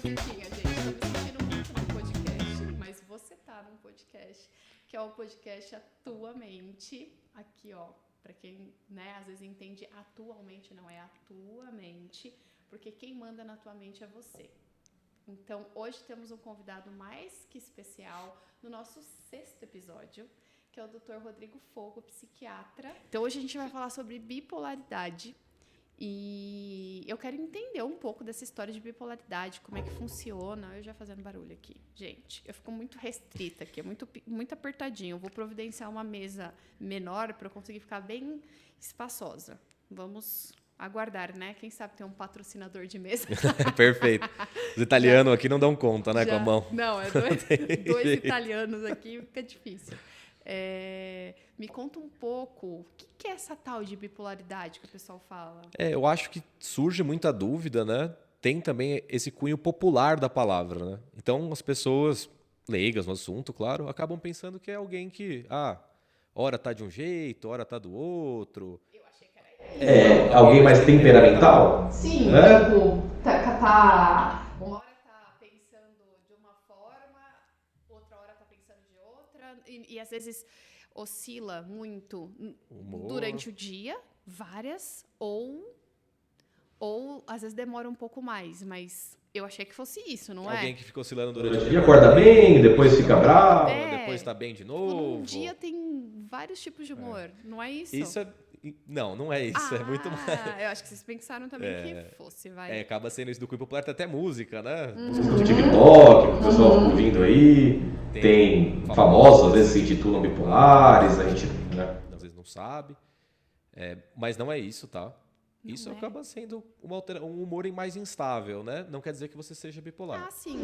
musiquinha, gente. Tô me sentindo muito num podcast, mas você tá num podcast, que é o podcast Atuamente. Aqui, ó, pra quem, né, às vezes entende atualmente, não é atuamente, porque quem manda na tua mente é você. Então, hoje temos um convidado mais que especial no nosso 6º episódio, que é o Dr. Rodrigo Fogo, psiquiatra. Então, hoje a gente vai falar sobre bipolaridade. E eu quero entender um pouco dessa história de bipolaridade, como é que funciona. Eu já fazendo barulho aqui. Gente, eu fico muito restrita aqui, é muito apertadinho. Eu vou providenciar uma mesa menor para eu conseguir ficar bem espaçosa. Vamos aguardar, né? Quem sabe tem um patrocinador de mesa. Perfeito. Os italianos aqui não dão conta, né, com a mão. Não, é dois italianos aqui, fica difícil. Me conta um pouco, o que é essa tal de bipolaridade que o pessoal fala? Eu acho que surge muita dúvida, né? Tem também esse cunho popular da palavra, né? Então, as pessoas leigas no assunto, claro, acabam pensando que é alguém que, ora tá de um jeito, ora tá do outro. Eu achei que era isso. Alguém mais temperamental? Sim, tipo, uma hora tá pensando de uma forma, outra hora tá pensando de outra, e às vezes oscila muito durante o dia, várias, ou às vezes demora um pouco mais, mas eu achei que fosse isso, não é? Alguém que fica oscilando durante o dia, acorda bem, depois fica bravo, depois tá bem de novo. Um dia tem vários tipos de humor, não é isso? Não é isso, é muito mais. Eu acho que vocês pensaram também que fosse, vai. Acaba sendo isso do cunho popular, tem até música, né? Música do TikTok, que o pessoal fica ouvindo aí. Tem famosos, às vezes se intitulam bipolares, a gente, né? Às vezes não sabe. Mas não é isso, tá? Isso acaba sendo um humor mais instável, né? Não quer dizer que você seja bipolar. Sim.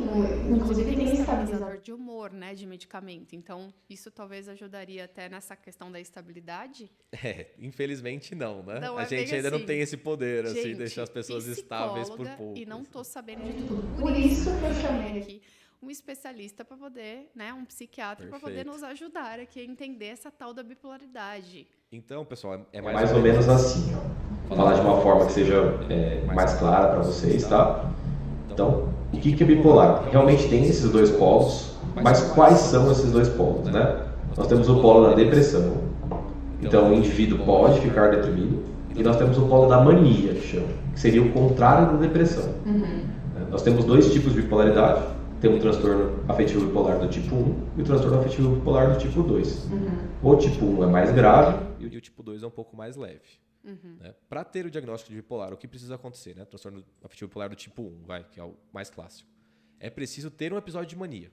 Inclusive tem estabilizador de humor, né? De medicamento. Então, isso talvez ajudaria até nessa questão da estabilidade? Infelizmente não, né? Não, a gente ainda não tem esse poder, gente, assim, deixar as pessoas estáveis por pouco. E não tô sabendo de tudo. Por isso que eu chamei aqui um especialista para poder, né? Um psiquiatra para poder nos ajudar aqui a entender essa tal da bipolaridade. Então, pessoal, é mais ou menos assim, ó. Falar de uma forma que seja mais clara para vocês, tá? Então, o que é bipolar? Realmente tem esses dois polos, mas quais são esses dois polos, né? Nós temos o polo da depressão, então o indivíduo pode ficar deprimido, e nós temos o polo da mania, que seria o contrário da depressão. Nós temos dois tipos de bipolaridade, temos o transtorno afetivo bipolar do tipo 1 e o transtorno afetivo bipolar do tipo 2. O tipo 1 é mais grave e o tipo 2 é um pouco mais leve. Né? Para ter o diagnóstico de bipolar, o que precisa acontecer? Né? Transtorno afetivo bipolar do tipo 1, que é o mais clássico. É preciso ter um episódio de mania.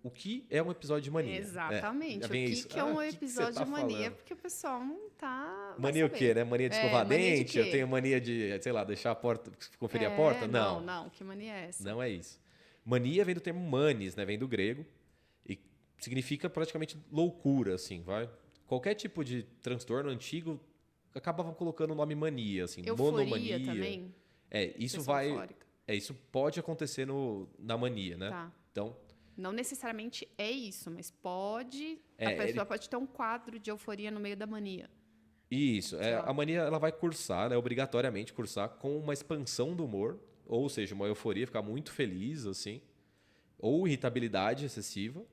O que é um episódio de mania? Exatamente. O que é um episódio de mania? Falando? Porque o pessoal não tá... Mania o quê, né? Mania de escovar dente? Eu tenho mania de, sei lá, deixar a porta, conferir a porta? Não. Que mania é essa? Não é isso. Mania vem do termo manis, né? Vem do grego. E significa praticamente loucura, assim, vai? Qualquer tipo de transtorno antigo acabavam colocando o nome mania, assim, euforia monomania. Também. Isso pode acontecer na mania, né? Tá. Então, não necessariamente é isso, mas pode. A pessoa pode ter um quadro de euforia no meio da mania. Isso. A mania ela vai cursar, né, obrigatoriamente cursar com uma expansão do humor, ou seja, uma euforia, ficar muito feliz, assim, ou irritabilidade excessiva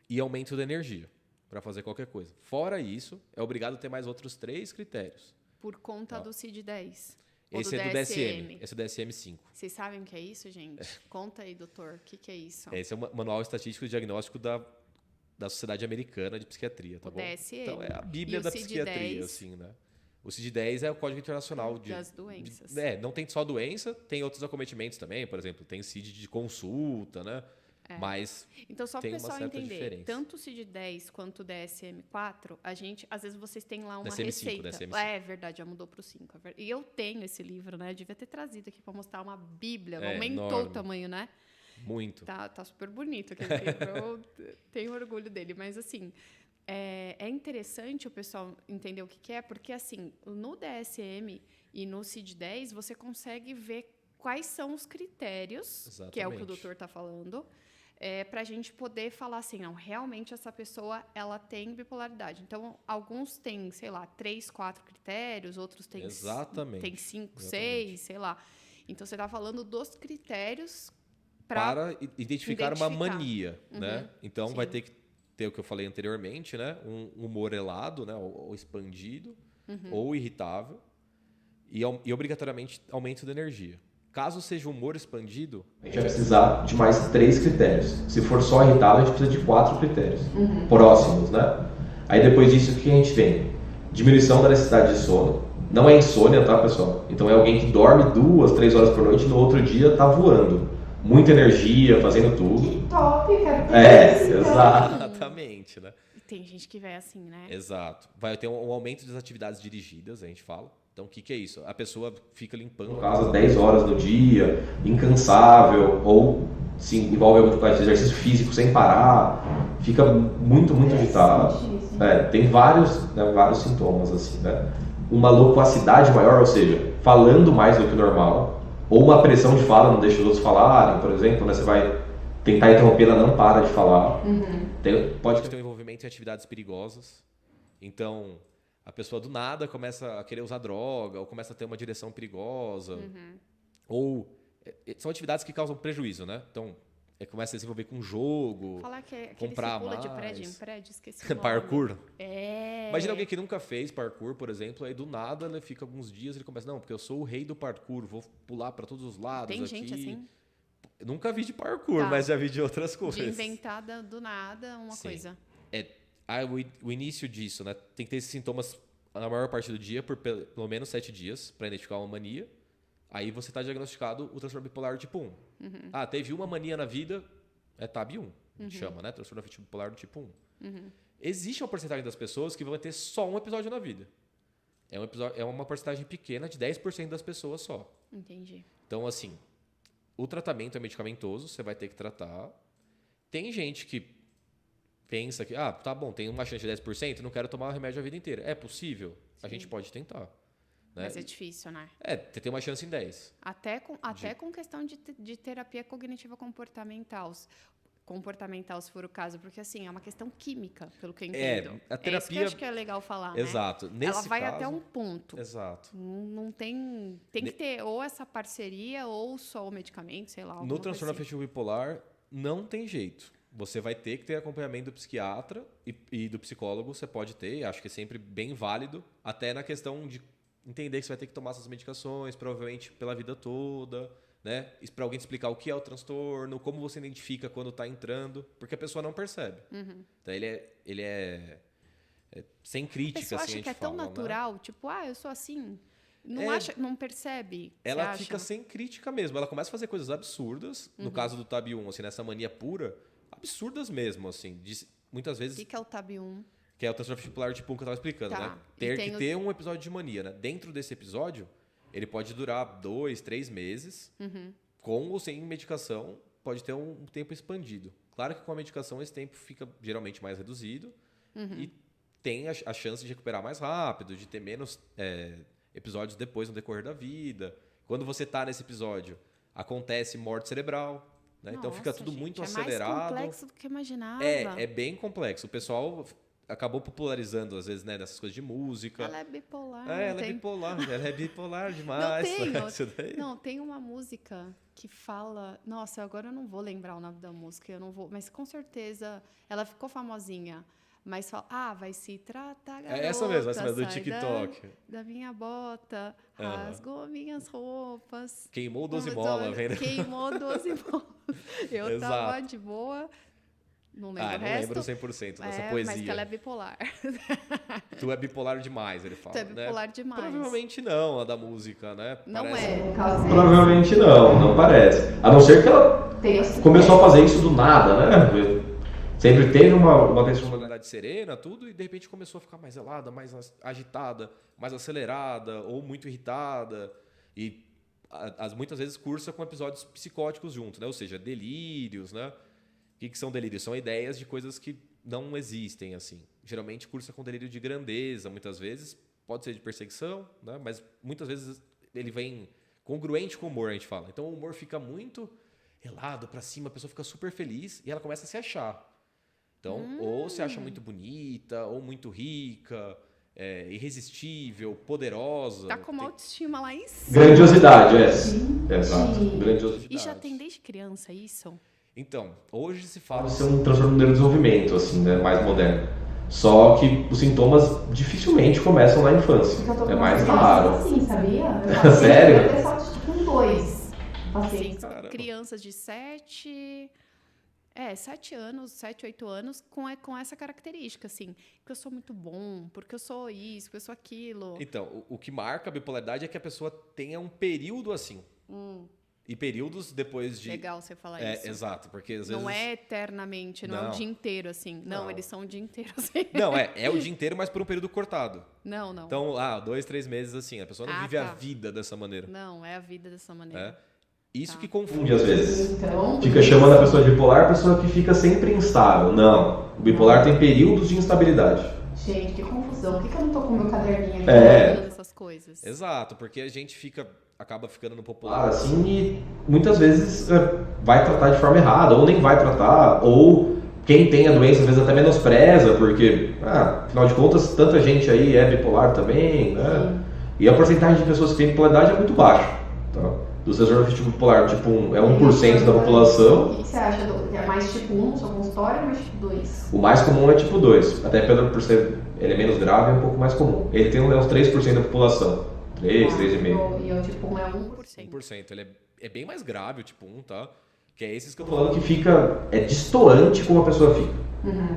e aumento da energia para fazer qualquer coisa. Fora isso, é obrigado a ter mais outros 3 critérios. Por conta do CID-10. Esse é do DSM. Esse é do DSM-5. Vocês sabem o que é isso, gente? Conta aí, doutor. O que é isso? Esse é o Manual Estatístico e Diagnóstico da Sociedade Americana de Psiquiatria, tá bom? DSM. Então, é a bíblia da psiquiatria, assim, né? O CID-10 é o Código Internacional das doenças. Não tem só doença, tem outros acometimentos também. Por exemplo, tem CID de consulta, né? Mas então, só para o pessoal entender, diferença. Tanto o CID-10 quanto o DSM-4, às vezes vocês têm lá uma DSM-5, receita. DSM-5. É verdade, já mudou para o 5. E eu tenho esse livro, né? Eu devia ter trazido aqui para mostrar uma bíblia. Aumentou enorme. O tamanho, né? Muito. Tá super bonito aquele livro. Eu tenho orgulho dele. Mas, assim, é interessante o pessoal entender o que é, porque, assim, no DSM e no CID-10, você consegue ver quais são os critérios, Exatamente. Que é o que o doutor está falando, para a gente poder falar assim, não, realmente essa pessoa ela tem bipolaridade. Então, alguns têm, sei lá, 3, 4 critérios, outros têm 5, 6, sei lá. Então, você está falando dos critérios para identificar uma mania, Uhum. né? Então Sim. vai ter que ter o que eu falei anteriormente, né? Um humor elado, né? Ou expandido, ou irritável, e obrigatoriamente aumento da energia. Caso seja um humor expandido, A gente vai precisar de mais 3 critérios. Se for só irritado, a gente precisa de 4 critérios próximos, né? Aí depois disso, o que a gente tem? Diminuição da necessidade de sono. Não é insônia, tá, pessoal? Então é alguém que dorme 2, 3 horas por noite e no outro dia tá voando. Muita energia, fazendo tudo. Que top, cara. exatamente, né? Tem gente que vai assim, né? Exato. Vai ter um aumento das atividades dirigidas, a gente fala. Então, o que é isso? A pessoa fica limpando No caso, 10 horas no dia, incansável, ou se envolve algum exercício físico sem parar, fica muito agitado. Tem vários sintomas, assim, né? Uma loquacidade maior, ou seja, falando mais do que o normal, ou uma pressão de fala, não deixa os outros falarem, por exemplo, né? Você vai tentar interromper, ela não para de falar. Pode ter um envolvimento em atividades perigosas. Então, a pessoa do nada começa a querer usar droga, ou começa a ter uma direção perigosa. Ou são atividades que causam prejuízo, né? Então, começa a se envolver com jogo, Falar que aquele comprar que pula mais. de prédio em prédio, esqueci o nome. Parkour. É. Imagina alguém que nunca fez parkour, por exemplo, aí do nada ele fica alguns dias e ele começa, não, porque eu sou o rei do parkour, vou pular para todos os lados Tem aqui. gente assim? Nunca vi de parkour, Tá. mas já vi de outras coisas. De inventada do nada uma Sim. coisa. O início disso, né? Tem que ter esses sintomas na maior parte do dia, por pelo menos 7 dias, para identificar uma mania. Aí você está diagnosticado o transtorno bipolar tipo 1. Teve uma mania na vida, é TAB 1, a gente chama, né? Transtorno afetivo bipolar do tipo 1. Existe uma porcentagem das pessoas que vão ter só um episódio na vida. É uma porcentagem pequena de 10% das pessoas só. Entendi. Então, assim, o tratamento é medicamentoso, você vai ter que tratar. Tem gente que pensa que, tá bom, tem uma chance de 10%, não quero tomar o remédio a vida inteira. É possível? A gente pode tentar. Né? Mas é difícil, né? Você tem uma chance em 10. Até com questão de terapia cognitiva comportamental. Comportamental, se for o caso, porque assim, é uma questão química, pelo que eu entendo. A É isso que terapia... eu acho que é legal falar, né? Exato. Nesse Ela vai caso, até um ponto. Exato. Não tem... Tem que ter ou essa parceria ou só o medicamento, sei lá. No transtorno afetivo bipolar, não tem jeito. Você vai ter que ter acompanhamento do psiquiatra e do psicólogo, você pode ter, acho que é sempre bem válido, até na questão de entender que você vai ter que tomar essas medicações, provavelmente pela vida toda, né? Para alguém te explicar o que é o transtorno, como você identifica quando está entrando, porque a pessoa não percebe. Então, ele é sem crítica, A pessoa assim, acha a que é gente tão fala, natural, né? Tipo, eu sou assim. Não percebe? Ela fica sem crítica mesmo. Ela começa a fazer coisas absurdas. No caso do TAB 1, assim, nessa mania pura, absurdas mesmo, assim. Muitas vezes... O que é o TAB 1? Que é o transtorno bipolar tipo 1 que eu estava explicando, Tá. né? Ter um episódio de mania, né? Dentro desse episódio, ele pode durar 2, 3 meses. Com ou sem medicação, pode ter um tempo expandido. Claro que com a medicação esse tempo fica geralmente mais reduzido. E tem a chance de recuperar mais rápido, de ter menos episódios depois no decorrer da vida. Quando você está nesse episódio, acontece morte cerebral. Né? Então fica tudo muito acelerado. É mais complexo do que eu imaginava. É bem complexo. O pessoal acabou popularizando, às vezes, né, dessas coisas de música. Ela é bipolar. Ela é bipolar demais. Tem uma música que fala... Nossa, agora eu não vou lembrar o nome da música, mas com certeza ela ficou famosinha. Mas fala, vai se tratar, garota. É essa mesmo, do TikTok. Da minha bota, rasgou minhas roupas. Queimou 12 molas, velho. Queimou 12 molas. Eu tava de boa... Não lembro o resto. Não lembro 100% dessa poesia. Mas que ela é bipolar. Tu é bipolar demais, ele fala. Tu é bipolar demais. Provavelmente não, a da música, né? Não parece... Provavelmente não parece. A não ser que ela começou a fazer isso do nada, né? Sempre teve uma personalidade serena, tudo, e de repente começou a ficar mais gelada, mais agitada, mais acelerada, ou muito irritada. E muitas vezes cursa com episódios psicóticos junto, né? Ou seja, delírios, né? O que são delírios? São ideias de coisas que não existem, assim. Geralmente cursa com delírio de grandeza, muitas vezes. Pode ser de perseguição, né? Mas muitas vezes ele vem congruente com o humor, a gente fala. Então o humor fica muito elado pra cima, a pessoa fica super feliz e ela começa a se achar. Então, ou se acha muito bonita, ou muito rica, irresistível, poderosa. Tá com uma autoestima lá em cima. Grandiosidade, Exato, grandiosidade. E já tem desde criança isso? Então, hoje se fala... Pode ser um transtorno do neurodesenvolvimento, assim, né, mais moderno. Só que os sintomas dificilmente começam na infância. É mais raro. Assim, sabia? Sério? Eu tenho só tipo 2 pacientes. Crianças de 7 anos, 7, 8 anos, com essa característica, assim. Porque eu sou muito bom, porque eu sou isso, porque eu sou aquilo. Então, o que marca a bipolaridade é que a pessoa tenha um período assim. E períodos depois de... Legal você falar isso. Exato, porque às vezes... Não é eternamente, não é o dia inteiro, assim. Não, eles são o dia inteiro, assim. Não, é o dia inteiro, mas por um período cortado. Não. Então, 2, 3 meses assim. A pessoa não vive a vida dessa maneira. Não, é a vida dessa maneira. Isso Tá. que confunde Às vezes. Então, Fica chamando a pessoa de bipolar, a pessoa que fica sempre instável. Não, o bipolar tem períodos de instabilidade. gente, que confusão. Por que eu não tô com o meu caderninho aqui? Todas essas coisas. Exato, porque a gente acaba ficando no popular. Assim, e muitas vezes vai tratar de forma errada, ou nem vai tratar, ou quem tem a doença às vezes até menospreza, porque, afinal de contas, tanta gente aí é bipolar também, né? E a porcentagem de pessoas que têm bipolaridade é muito baixa, tá? Do transtorno afetivo bipolar, tipo, é 1% da população. O que você acha? É mais tipo 1 no seu consultório ou mais tipo 2? O mais comum é tipo 2, até por ser ele é menos grave, é um pouco mais comum. Ele tem uns 3% da população, 3, 3,5%. E o tipo 1 é 1%. 1%. Ele é bem mais grave, o tipo 1, tá? Que é esses que eu tô Tô falando falando. que é distoante como a pessoa fica.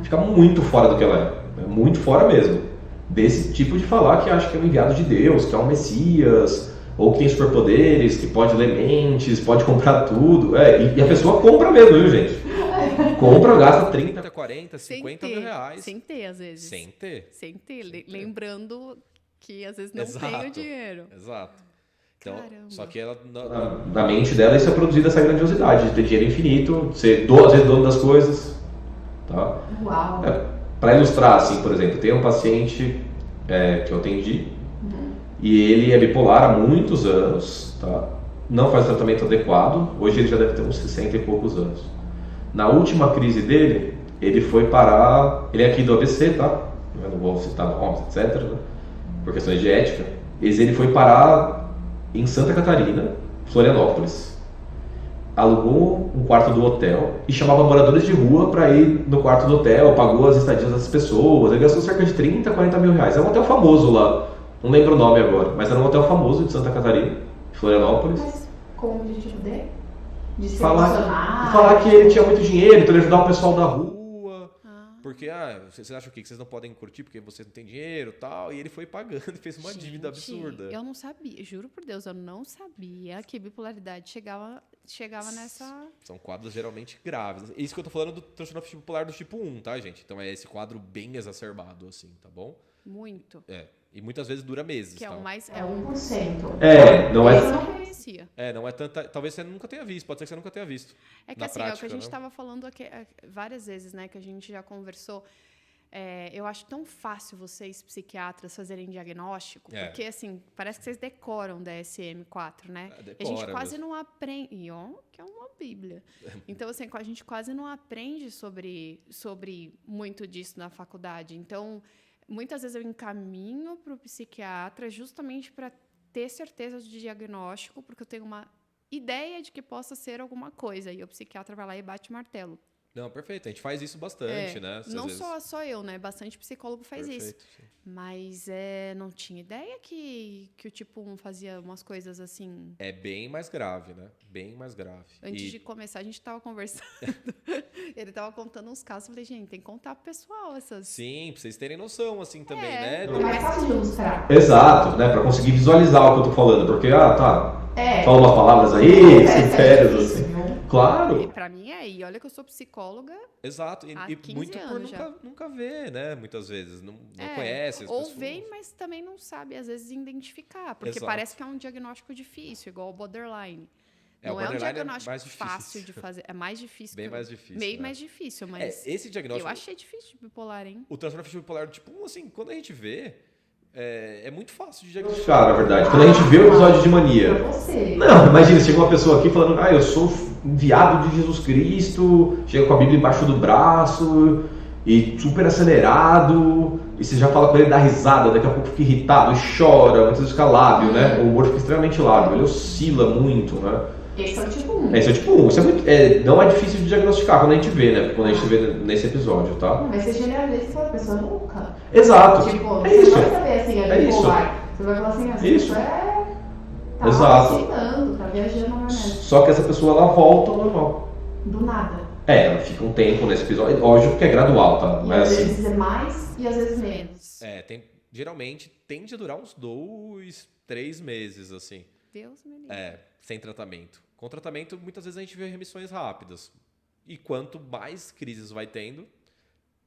Fica muito fora do que ela é. Muito fora mesmo. Desse tipo de falar que acha que é um enviado de Deus, que é um Messias, ou que tem superpoderes, que pode ler mentes, pode comprar tudo. E a pessoa compra mesmo, viu, gente? Compra, gasta 30, 40, 50 mil reais. Sem ter, às vezes. Sem ter. Sem ter. Lembrando que às vezes não Exato. tem o dinheiro. Exato. Então, Caramba. só que ela... Na mente dela isso é produzido essa grandiosidade, de ter dinheiro infinito, ser às vezes dono das coisas. Tá? Uau. Para ilustrar, assim, por exemplo, tem um paciente que eu atendi e ele é bipolar há muitos anos, tá? Não faz tratamento adequado, hoje ele já deve ter uns 60 e poucos anos. Na última crise dele, ele foi parar, ele é aqui do ABC, tá? Eu não vou citar nomes, etc, né? Por questões de ética, mas ele foi parar em Santa Catarina, Florianópolis, alugou um quarto do hotel e chamava moradores de rua para ir no quarto do hotel, pagou as estadias das pessoas, ele gastou cerca de 30, 40 mil reais. É um hotel famoso lá, não lembro o nome agora, mas era um hotel famoso de Santa Catarina, Florianópolis. Mas com o objetivo de ser Falar funcionário? que ele tinha muito dinheiro, então ele ajudava o pessoal da rua. Porque, vocês acham o quê? Que vocês não podem curtir porque vocês não têm dinheiro e tal. E ele foi pagando e fez uma dívida absurda. Eu não sabia, juro por Deus, eu não sabia que bipolaridade chegava nessa... São quadros geralmente graves. Isso que eu tô falando do transtorno afetivo bipolar do tipo 1, tá, gente? Então é esse quadro bem exacerbado, assim, tá bom? Muito. E muitas vezes dura meses, Que é tá? o mais... É 1%. Não Eu é... não conhecia. Não é tanta... Talvez você nunca tenha visto, pode ser que você nunca tenha visto. É que Na assim, é o que a prática, gente né? estava falando aqui, várias vezes, né? Que a gente já conversou. Eu acho tão fácil vocês, psiquiatras, fazerem diagnóstico, porque, assim, parece que vocês decoram DSM-4, né? A gente quase não aprende... que é uma bíblia. Então, assim, a gente quase não aprende sobre muito disso na faculdade. Então, muitas vezes eu encaminho para o psiquiatra justamente para ter certeza de diagnóstico, porque eu tenho uma ideia de que possa ser alguma coisa. E o psiquiatra vai lá e bate o martelo. Não, perfeito. A gente faz isso bastante, né? Não só eu, né? Bastante psicólogo faz isso. Sim. Mas não tinha ideia que o tipo 1 fazia umas coisas assim. É bem mais grave, né? Bem mais grave. Antes de começar, a gente tava conversando. Ele tava contando uns casos. Eu falei, gente, tem que contar pro pessoal essas... Sim, pra vocês terem noção, assim, também, né? É mais fácil de ilustrar. Exato, né? Pra conseguir visualizar o que eu tô falando, porque, fala umas palavras aí, critérios, assim. Claro. E pra mim e olha que eu sou psicóloga. Exato, há e 15 muito por anos já. nunca ver, né? Muitas vezes, não conhece as ou pessoas. vem, mas também não sabe, às vezes, identificar. Porque Exato. parece que é um diagnóstico difícil, igual o borderline. O Não é um borderline diagnóstico mais difícil. fácil de fazer. É mais difícil. Bem mais difícil, Meio né? mais difícil, mas... Esse diagnóstico... Eu achei difícil de bipolar, hein? O transtorno afetivo bipolar do tipo 1, assim, quando a gente vê, é muito fácil de diagnosticar. Cara, na verdade, quando a gente vê o episódio de mania... Não, imagina, chega uma pessoa aqui falando, eu sou enviado de Jesus Cristo, chega com a Bíblia embaixo do braço, e super acelerado, e você já fala com ele, dá risada, daqui a pouco fica irritado, chora, muitas vezes fica lábio, né? O humor fica extremamente lábio, ele oscila muito, né? Esse é o tipo 1. Esse é o tipo 1. Isso é muito, não é difícil de diagnosticar quando a gente vê, né? Quando a gente vê nesse episódio, tá? Mas você generaliza que a pessoa é louca. Exato. Tipo, É você isso. vai saber assim, é bipolar. Você vai falar assim, essa Isso. pessoa tá Exato. alucinando, tá viajando na maionese. Só que essa pessoa, ela volta ao normal. Do nada. Ela fica um tempo nesse episódio, lógico que é gradual, tá? E Não é às assim. vezes é mais e às vezes menos. Geralmente tende a durar uns 2, 3 meses, assim. Deus me livre. Sem tratamento. Com tratamento, muitas vezes a gente vê remissões rápidas. E quanto mais crises vai tendo,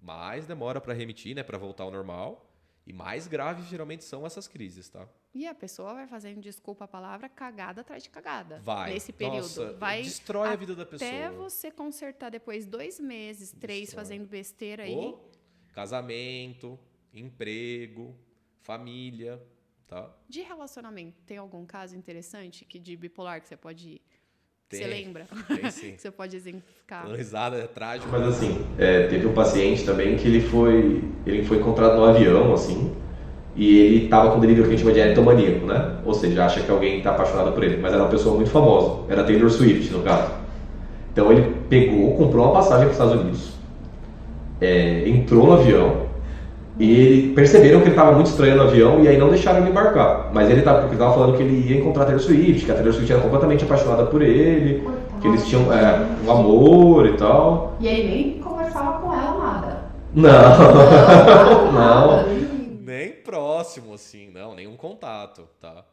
mais demora para remitir, né, para voltar ao normal. E mais graves geralmente são essas crises, tá? E a pessoa vai fazendo, desculpa a palavra, cagada atrás de cagada. Vai. Nesse período. Nossa, vai destrói a vida da pessoa. até você consertar depois 2 meses, 3 Destrói. fazendo besteira aí. Casamento, emprego, família, tá? De relacionamento, tem algum caso interessante que de bipolar que você pode... Tem. Você lembra? Tem sim. Que você pode exemplificar. Dando risada, é trágico. Mas assim, teve um paciente também que ele foi encontrado no avião, assim, e ele tava com delírio que a gente chama de eritomaníaco, né? Ou seja, acha que alguém tá apaixonado por ele, mas era uma pessoa muito famosa, era Taylor Swift, no caso. Então ele comprou uma passagem para os Estados Unidos, entrou no avião, e perceberam que ele estava muito estranho no avião e aí não deixaram ele embarcar. Mas ele porque estava falando que ele ia encontrar a Taylor Swift, que a Taylor Swift era completamente apaixonada por ele, que eles tinham um amor e tal. E ele nem conversava com ela nada. Não. Nem próximo, assim, não, nenhum contato, tá?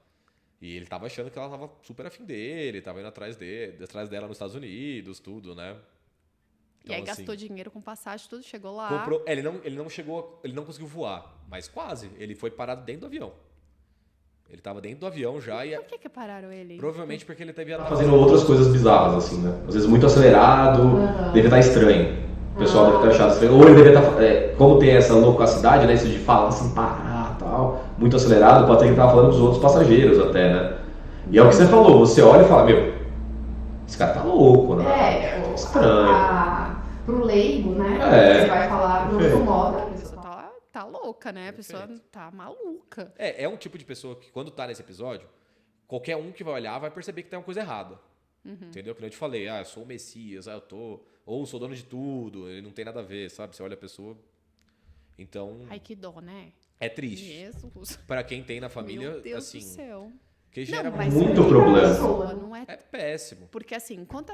E ele tava achando que ela tava super afim dele, tava indo atrás dela nos Estados Unidos, tudo, né? E aí Então, assim, gastou dinheiro com passagem, tudo, chegou lá. comprou, ele não conseguiu voar, mas quase. Ele foi parado dentro do avião. Ele tava dentro do avião já e Por que pararam ele? provavelmente porque ele teve Fazendo outras coisas bizarras, assim, né? Às vezes muito acelerado, deve estar estranho. O pessoal deve ter achado estranho. Ou ele deve estar, como tem essa loquacidade, né? Isso de falar assim, parar e tal, muito acelerado, pode ter que ele tava falando com os outros passageiros até, né? E é o que você falou, você olha e fala, meu, esse cara tá louco, né? Estranho. Pro leigo, né? Você vai falar grosso modo, a pessoa Tá louca, né? A pessoa tá maluca. É um tipo de pessoa que quando tá nesse episódio, qualquer um que vai olhar vai perceber que tem uma coisa errada. Entendeu? Que eu te falei, eu sou o Messias, ou sou dono de tudo, ele não tem nada a ver, sabe? Você olha a pessoa. Então, Ai, que dó, né? é triste. Jesus. Pra quem tem na família, Meu Deus assim, do céu. que gera mas muito pra problema. pessoa, não é... é péssimo. Porque assim, enquanto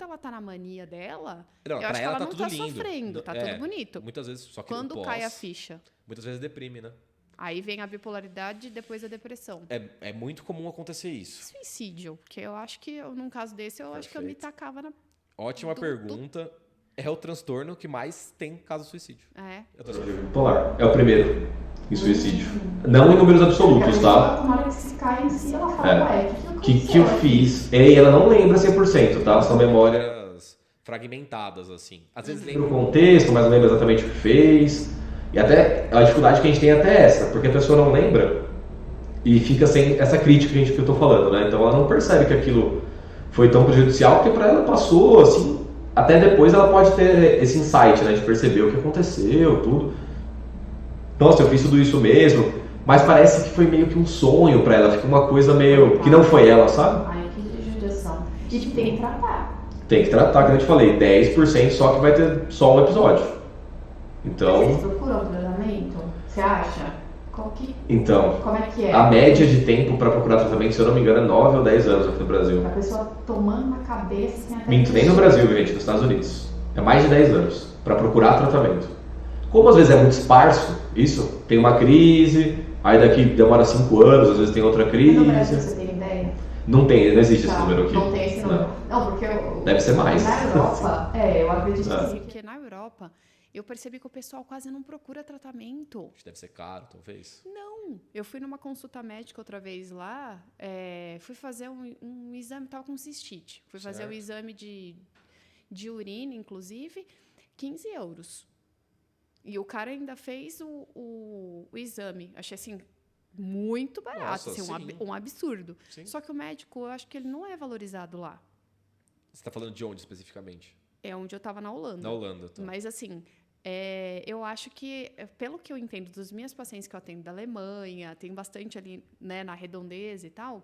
ela tá na mania dela, Não, eu pra acho que ela ela tá não tudo tá lindo. sofrendo, tá tudo bonito. Muitas vezes, só que Quando no cai a pós, ficha, muitas vezes deprime, né? aí vem a bipolaridade e depois a depressão. É muito comum acontecer isso. Suicídio, porque eu acho que, num caso desse, eu acho que eu me Perfeito. tacava na... Ótima pergunta. É o transtorno que mais tem caso de suicídio. É. É o transtorno. Bipolar. É o primeiro em suicídio. Não em números absolutos, tá? Na hora que se cai em si, ela fala, O que eu fiz? E ela não lembra 100%, tá? São memórias. Memórias fragmentadas, assim. Às vezes Lembra o lembra. contexto, mas não lembra exatamente o que fez. E até a dificuldade que a gente tem é até essa, porque a pessoa não lembra e fica sem essa crítica que eu tô falando, né? Então ela não percebe que aquilo foi tão prejudicial, porque pra ela passou, assim, até depois ela pode ter esse insight, né? De perceber o que aconteceu, tudo. Nossa, eu fiz tudo isso mesmo, mas parece que foi meio que um sonho pra ela, fica uma coisa meio que não foi ela, sabe? Ai, que judiação. E tem que tratar. Tem que tratar, como eu te falei, 10% só que vai ter só um episódio. Vocês Então, procuram tratamento? Você acha? então, Como é que é? a média de tempo para procurar tratamento, se eu não me engano, é 9 ou 10 anos aqui no Brasil. A pessoa tomando na cabeça sem até... Minto, nem no Brasil, gente, nos Estados Unidos. É mais de 10 anos para procurar tratamento. Como às vezes é muito esparso, isso, tem uma crise, aí daqui demora 5 anos, às vezes tem outra crise. No Brasil, você tem ideia? Não tem, não existe esse número aqui. Não tem esse número. Não, porque Deve ser mais. Na Europa, eu acredito que sim. Porque na Europa, eu percebi que o pessoal quase não procura tratamento. Acho que deve ser caro, talvez. Não. Eu fui numa consulta médica outra vez lá, fui fazer um exame, estava com cistite. Fui fazer um exame de urina, inclusive, 15 euros. E o cara ainda fez o exame. Achei, assim, muito barato. Nossa, assim, sim. um absurdo. Sim. Só que o médico, eu acho que ele não é valorizado lá. Você tá falando de onde especificamente? É onde eu estava na Holanda. Na Holanda, tá. Mas, assim, eu acho que, pelo que eu entendo dos minhas pacientes que eu atendo da Alemanha, tem bastante ali, né, na Redondeza e tal,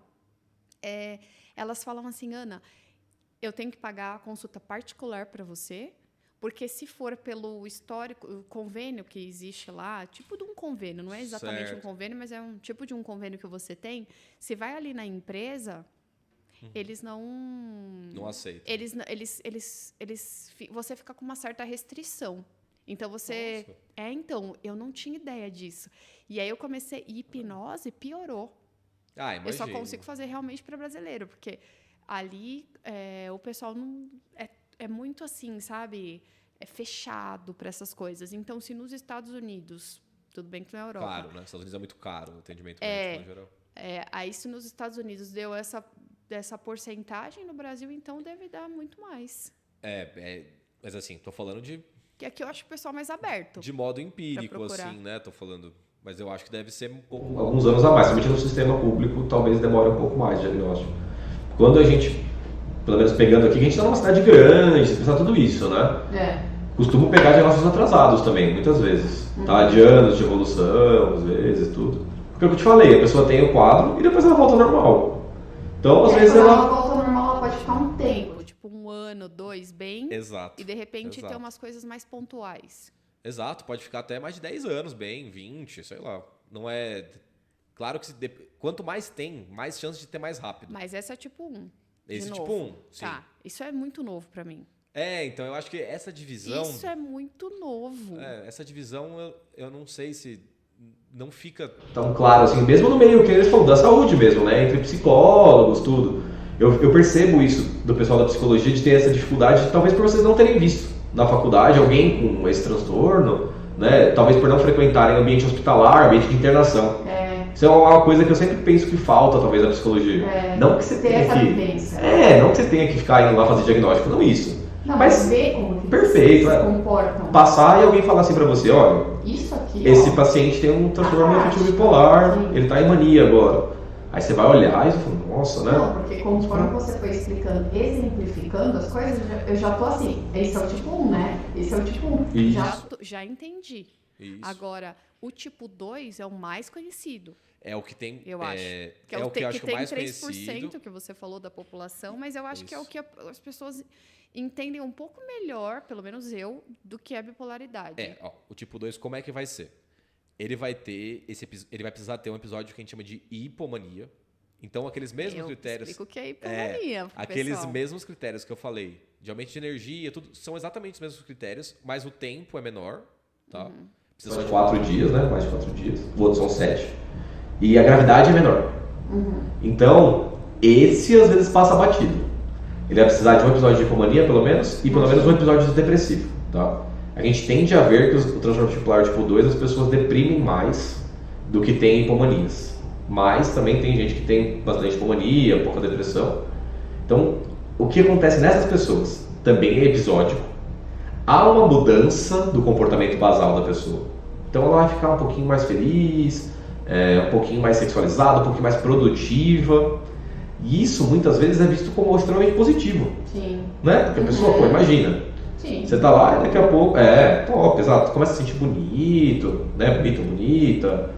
elas falam assim, Ana, eu tenho que pagar a consulta particular para você, porque se for pelo histórico, o convênio que existe lá, tipo de um convênio, não é exatamente um convênio, mas é um tipo de um convênio que você tem, se vai ali na empresa, eles não aceitam. Você fica com uma certa restrição. Então você... Nossa. Então, eu não tinha ideia disso. E aí eu comecei, e hipnose piorou. Imagina. Eu só consigo fazer realmente para brasileiro, porque ali o pessoal não... É muito assim, sabe? É fechado para essas coisas. Então, se nos Estados Unidos... Tudo bem que na Europa... Claro, né? Nos Estados Unidos é muito caro o atendimento médico, no geral. Aí, se nos Estados Unidos deu essa porcentagem, no Brasil, então, deve dar muito mais. Mas assim, tô falando de... Que aqui eu acho o pessoal mais aberto. De modo empírico, assim, né? Tô falando... Mas eu acho que deve ser um pouco... Alguns anos a mais. Somente no sistema público, talvez demore um pouco mais de diagnóstico. Quando a gente... Pelo menos pegando aqui, que a gente está numa cidade grande, você precisa tudo isso, né? Costumo pegar diagnósticos atrasados também, muitas vezes. Tá? De anos de evolução, às vezes, tudo. Porque é o que eu te falei, a pessoa tem o quadro e depois ela volta ao normal. Então, às vezes ela volta ao normal, ela pode ficar um tempo. Tipo, 1 ano, 2, bem. Exato. E, de repente, ter umas coisas mais pontuais. Exato, pode ficar até mais de 10 anos bem, 20, sei lá. Não é... Claro que quanto mais tem, mais chance de ter mais rápido. Mas essa é tipo 1. Esse de tipo novo. 1, sim. Tá, isso é muito novo pra mim. Então eu acho que essa divisão... Isso é muito novo. Essa divisão, eu não sei se não fica... tão claro, assim, mesmo no meio que eles falam da saúde mesmo, né? Entre psicólogos, tudo. Eu percebo isso do pessoal da psicologia, de ter essa dificuldade, talvez por vocês não terem visto na faculdade alguém com esse transtorno, né? Talvez por não frequentarem ambiente hospitalar, ambiente de internação. Isso é uma coisa que eu sempre penso que falta, talvez, na psicologia. Não que você tenha essa que... vivência. Não que você tenha que ficar indo lá fazer diagnóstico, não isso. Não, mas ver como que perfeito, se comportam. Passar e alguém falar assim pra você, olha, isso aqui, esse paciente tem um transtorno afetivo bipolar, ele tá em mania agora. Aí você vai olhar e você fala, nossa, né? Não, porque conforme você foi explicando, exemplificando as coisas, eu já tô assim, esse é o tipo 1, né? Esse é o tipo 1. Já entendi. Isso. Agora, o tipo 2 é o mais conhecido. É o que tem... Eu acho. Que é o que eu acho tem mais 3% conhecido. que você falou da população, mas eu acho que é o que as pessoas entendem um pouco melhor, pelo menos eu, do que a bipolaridade. O tipo 2, como é que vai ser? Ele vai precisar ter um episódio que a gente chama de hipomania. Então, aqueles mesmos critérios... Eu explico o que é hipomania, aqueles pessoal. mesmos critérios que eu falei, de aumento de energia, tudo, são exatamente os mesmos critérios, mas o tempo é menor, tá? Precisa só de 4 dias, né? Mais de 4 dias. O outro são 7. E a gravidade é menor. Então, esse às vezes passa batido. Ele vai precisar de um episódio de hipomania, pelo menos, e pelo menos um episódio de depressivo, tá? A gente tende a ver que o transtorno bipolar tipo 2, as pessoas deprimem mais do que tem hipomanias. Mas também tem gente que tem bastante hipomania, pouca depressão. Então, o que acontece nessas pessoas também é episódico. Há uma mudança do comportamento basal da pessoa. Então, ela vai ficar um pouquinho mais feliz, um pouquinho mais sexualizada, um pouquinho mais produtiva. E isso, muitas vezes, é visto como extremamente positivo. Sim. Né? Porque a pessoa, imagina. Sim. Você tá lá e daqui a pouco... top, exato. Começa a se sentir bonito, né? Bonita.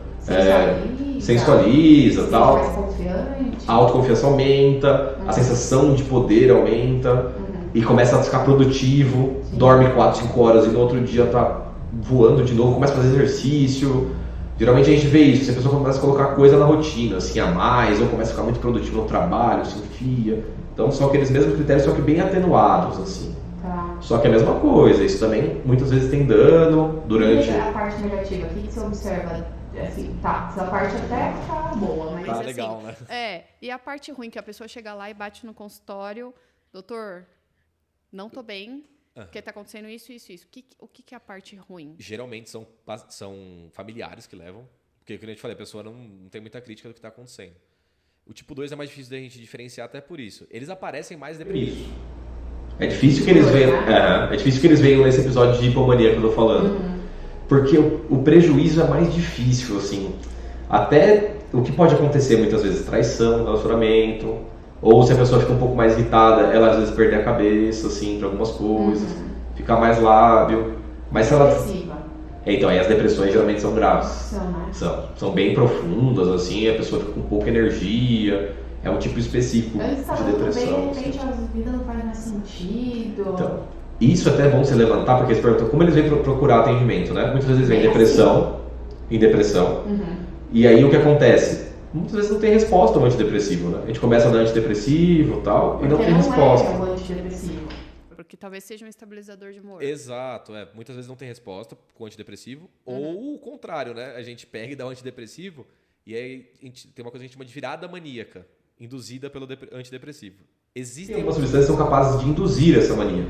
Sensualiza, tal. Mais confiante. A autoconfiança aumenta, a sensação de poder aumenta, e começa a ficar produtivo, dorme 4, 5 horas e no outro dia tá voando de novo, começa a fazer exercício. Geralmente a gente vê isso, se a pessoa começa a colocar coisa na rotina, assim, a mais, ou começa a ficar muito produtivo no trabalho, se enfia. Então são aqueles mesmos critérios, só que bem atenuados, assim. Tá. Só que é a mesma coisa, isso também muitas vezes tem dano durante... E a parte negativa, o que você observa? Assim, tá, essa parte até tá boa, mas Tá assim, legal, né? E a parte ruim, que a pessoa chega lá e bate no consultório, doutor, não tô bem, porque tá acontecendo isso. O que é a parte ruim? Geralmente são familiares que levam, porque, como eu te falei, a pessoa não tem muita crítica do que tá acontecendo. O tipo 2 é mais difícil da gente diferenciar até por isso. Eles aparecem mais deprimidos. É difícil que eles venham nesse episódio de hipomania que eu tô falando. Porque o prejuízo é mais difícil, assim. Até o que pode acontecer muitas vezes, traição no relacionamento, ou se a pessoa fica um pouco mais irritada, ela às vezes perde a cabeça, assim, para algumas coisas, fica mais lábil. Mas se ela... Depressiva. Então, aí as depressões geralmente são graves. São, né? São bem profundas, assim, a pessoa fica com pouca energia, é um tipo específico Antes tava de tudo depressão. bem, de Assim. repente a vida não faz mais sentido. Então, isso até é bom você levantar, porque eles perguntam como eles vêm procurar atendimento, né? Muitas vezes vem Bem em depressão, e aí o que acontece? Muitas vezes não tem resposta ao antidepressivo, né? A gente começa a dar antidepressivo e tal, e não tem resposta. É o antidepressivo. Porque talvez seja um estabilizador de humor. Exato, muitas vezes não tem resposta com antidepressivo, ou o contrário, né? A gente pega e dá um antidepressivo, e aí a gente, tem uma coisa que a gente chama de virada maníaca, induzida pelo antidepressivo. Existem Algumas substâncias que são capazes de induzir essa mania.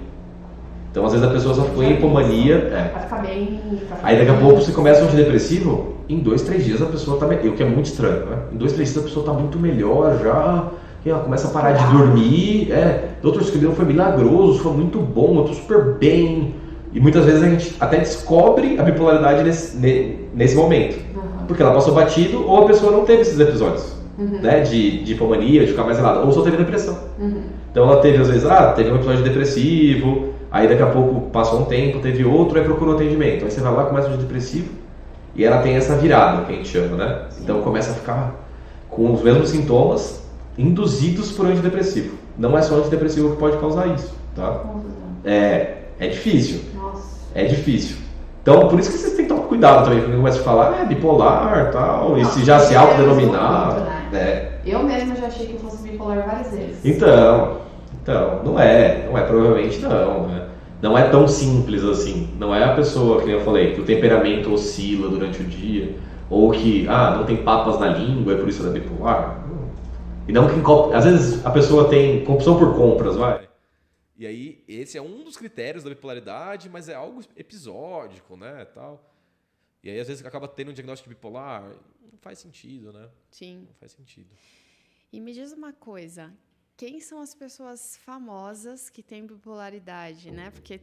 Então, às vezes, a pessoa só ficou em hipomania. Vai ficar bem. Aí, daqui a pouco, você começa um antidepressivo, em 2, 3 dias a pessoa tá melhor. O que é muito estranho, né? Em 2, 3 dias a pessoa tá muito melhor já. E ela começa a parar de dormir. Doutor, isso que me deu foi milagroso, foi muito bom, eu tô super bem. E muitas vezes a gente até descobre a bipolaridade nesse momento. Porque ela passou batido ou a pessoa não teve esses episódios. Né, de hipomania, de ficar mais gelada, ou só teve depressão. Então ela teve, às vezes, teve um episódio depressivo, aí daqui a pouco passou um tempo, teve outro, aí procurou atendimento. Aí você vai lá, começa o depressivo, e ela tem essa virada, que a gente chama, né? Então começa a ficar com os mesmos sintomas induzidos por antidepressivo. Não é só antidepressivo que pode causar isso, tá? É difícil. Nossa. É difícil. Então, por isso que vocês têm que tomar cuidado também, quando começa a falar, bipolar e tal, e se já se autodenominar, né? Eu mesma já achei que eu fosse bipolar várias vezes. Então, não é provavelmente não, né? Não é tão simples assim. Não é a pessoa, que eu falei, que o temperamento oscila durante o dia, ou que, não tem papas na língua, é por isso ela é bipolar. E não que, às vezes, a pessoa tem compulsão por compras, vai. E aí, esse é um dos critérios da bipolaridade, mas é algo episódico, né, tal. E aí, às vezes, acaba tendo um diagnóstico de bipolar. Não faz sentido, né? Sim. Não faz sentido. E me diz uma coisa. Quem são as pessoas famosas que têm bipolaridade, né? Porque,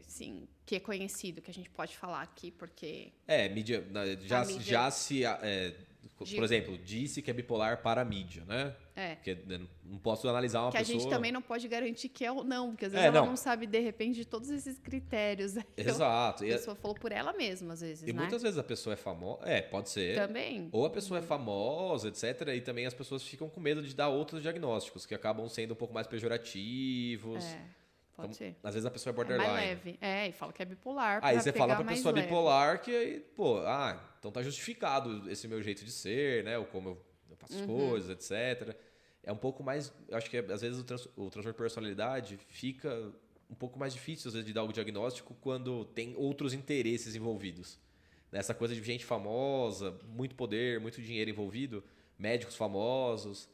assim, que é conhecido, que a gente pode falar aqui, porque... Mídia, por exemplo, disse que é bipolar para a mídia, né? Porque não posso analisar uma pessoa... Que a gente também não pode garantir que é ou não, porque às vezes ela não sabe, de repente, de todos esses critérios. Exato. A pessoa falou por ela mesma, às vezes, e muitas vezes a pessoa é famosa... pode ser. Também. Ou a pessoa é famosa, etc. E também as pessoas ficam com medo de dar outros diagnósticos, que acabam sendo um pouco mais pejorativos. Pode ser. Às vezes a pessoa é borderline. Mais leve. E fala que é bipolar. Aí você fala pra pessoa leve. bipolar que aí, então tá justificado esse meu jeito de ser, né? Ou como eu faço as coisas, etc. É um pouco mais... Eu acho que às vezes o transtorno de personalidade fica um pouco mais difícil, às vezes, de dar o diagnóstico quando tem outros interesses envolvidos. Essa coisa de gente famosa, muito poder, muito dinheiro envolvido, médicos famosos...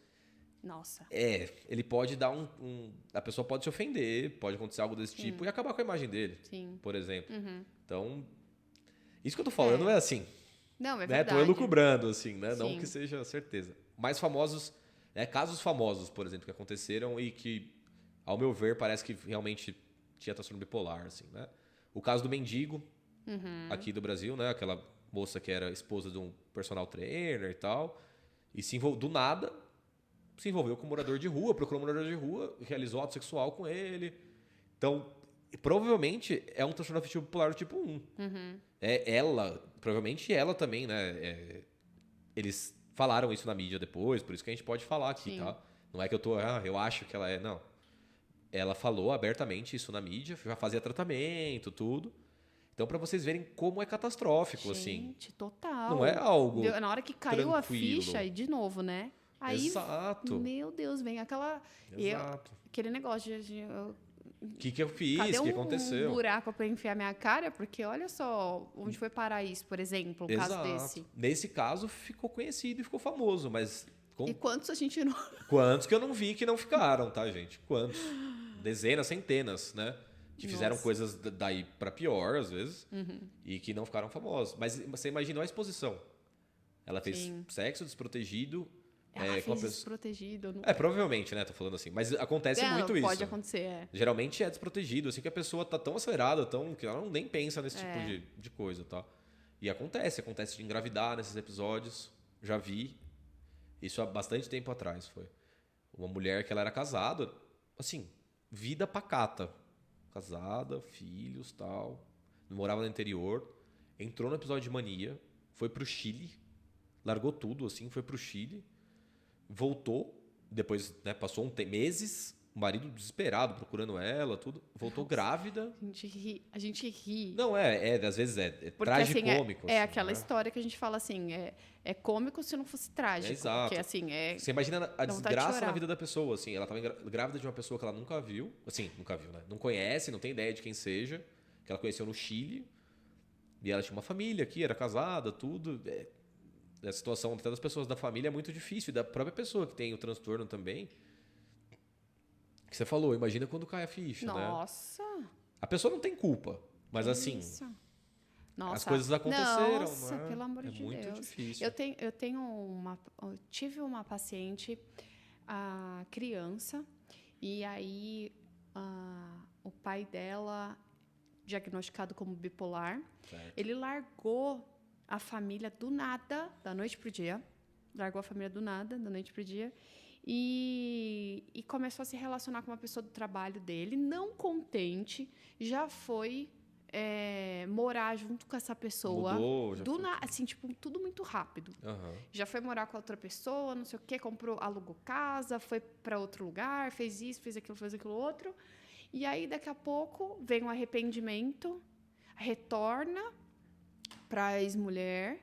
Nossa. Ele pode dar a pessoa pode se ofender, pode acontecer algo desse tipo e acabar com a imagem dele, por exemplo. Então, isso que eu tô falando não é assim. Não, é né? verdade. Tô elucubrando, assim, né? Sim. Não que seja certeza. Mais famosos, casos famosos, por exemplo, que aconteceram e que, ao meu ver, parece que realmente tinha transtorno bipolar, assim, né? O caso do mendigo, aqui do Brasil, né? Aquela moça que era esposa de um personal trainer e tal, e do nada... se envolveu com um morador de rua, procurou um morador de rua, realizou ato sexual com ele. Então, provavelmente é um transtorno afetivo bipolar do tipo 1. Provavelmente ela também, né? Eles falaram isso na mídia depois, por isso que a gente pode falar aqui, tá? Não é que eu acho que ela é, não. Ela falou abertamente isso na mídia, já fazia tratamento, tudo. Então, para vocês verem como é catastrófico, assim. Gente, total. Não é algo Na hora que caiu tranquilo. A ficha, e de novo, né? Aí, Exato. Meu Deus, vem aquele negócio de o que eu fiz? cadê O que aconteceu? um buraco pra enfiar minha cara? Porque olha só onde foi parar isso, por exemplo, um caso desse. Nesse caso, ficou conhecido e ficou famoso, mas... E quantos a gente não... Quantos que eu não vi que não ficaram, tá, gente? Quantos? Dezenas, centenas, né? Que fizeram coisas daí pra pior, às vezes, e que não ficaram famosos. Mas você imaginou a exposição. Ela fez sexo desprotegido... Ela fez desprotegido. Não... provavelmente, né? Tô falando assim. Mas acontece muito isso. Pode acontecer, Geralmente é desprotegido, assim, que a pessoa tá tão acelerada, que ela nem pensa nesse tipo de coisa, tá? E acontece de engravidar nesses episódios. Já vi. Isso há bastante tempo atrás, foi. Uma mulher que ela era casada, assim, vida pacata. Casada, filhos, tal. morava no interior, entrou no episódio de mania, foi pro Chile, largou tudo, assim, foi pro Chile, voltou, depois, né, passou meses, o marido desesperado procurando ela, tudo, voltou grávida. A gente ri. Não, às vezes é Porque, assim, tragicômico. é assim, aquela né? história que a gente fala assim, é cômico se não fosse trágico. Exato. Porque, assim, Você imagina a dá vontade de desgraça chorar. na vida da pessoa, assim, ela estava grávida de uma pessoa que ela nunca viu, assim, nunca viu, né? Não conhece, não tem ideia de quem seja, que ela conheceu no Chile, e ela tinha uma família aqui, era casada, tudo. A situação até das pessoas da família é muito difícil, e da própria pessoa que tem o transtorno também. Que você falou, imagina quando cai a ficha, né? Nossa. A pessoa não tem culpa, mas que assim, isso? Nossa. as coisas aconteceram, Nossa, né? pelo amor de muito Deus. difícil. Eu tive uma paciente, a criança, e aí o pai dela, diagnosticado como bipolar, Certo. ele largou a família do nada, da noite pro dia. Largou a família do nada, da noite pro dia. E começou a se relacionar com uma pessoa do trabalho dele. Não contente, já foi morar junto com essa pessoa. Mudou, já foi. Assim, tipo, tudo muito rápido. Aham. Já foi morar com outra pessoa, não sei o quê, alugou casa, foi para outro lugar, fez isso, fez aquilo outro. E aí, daqui a pouco, vem um arrependimento, retorna para a ex-mulher,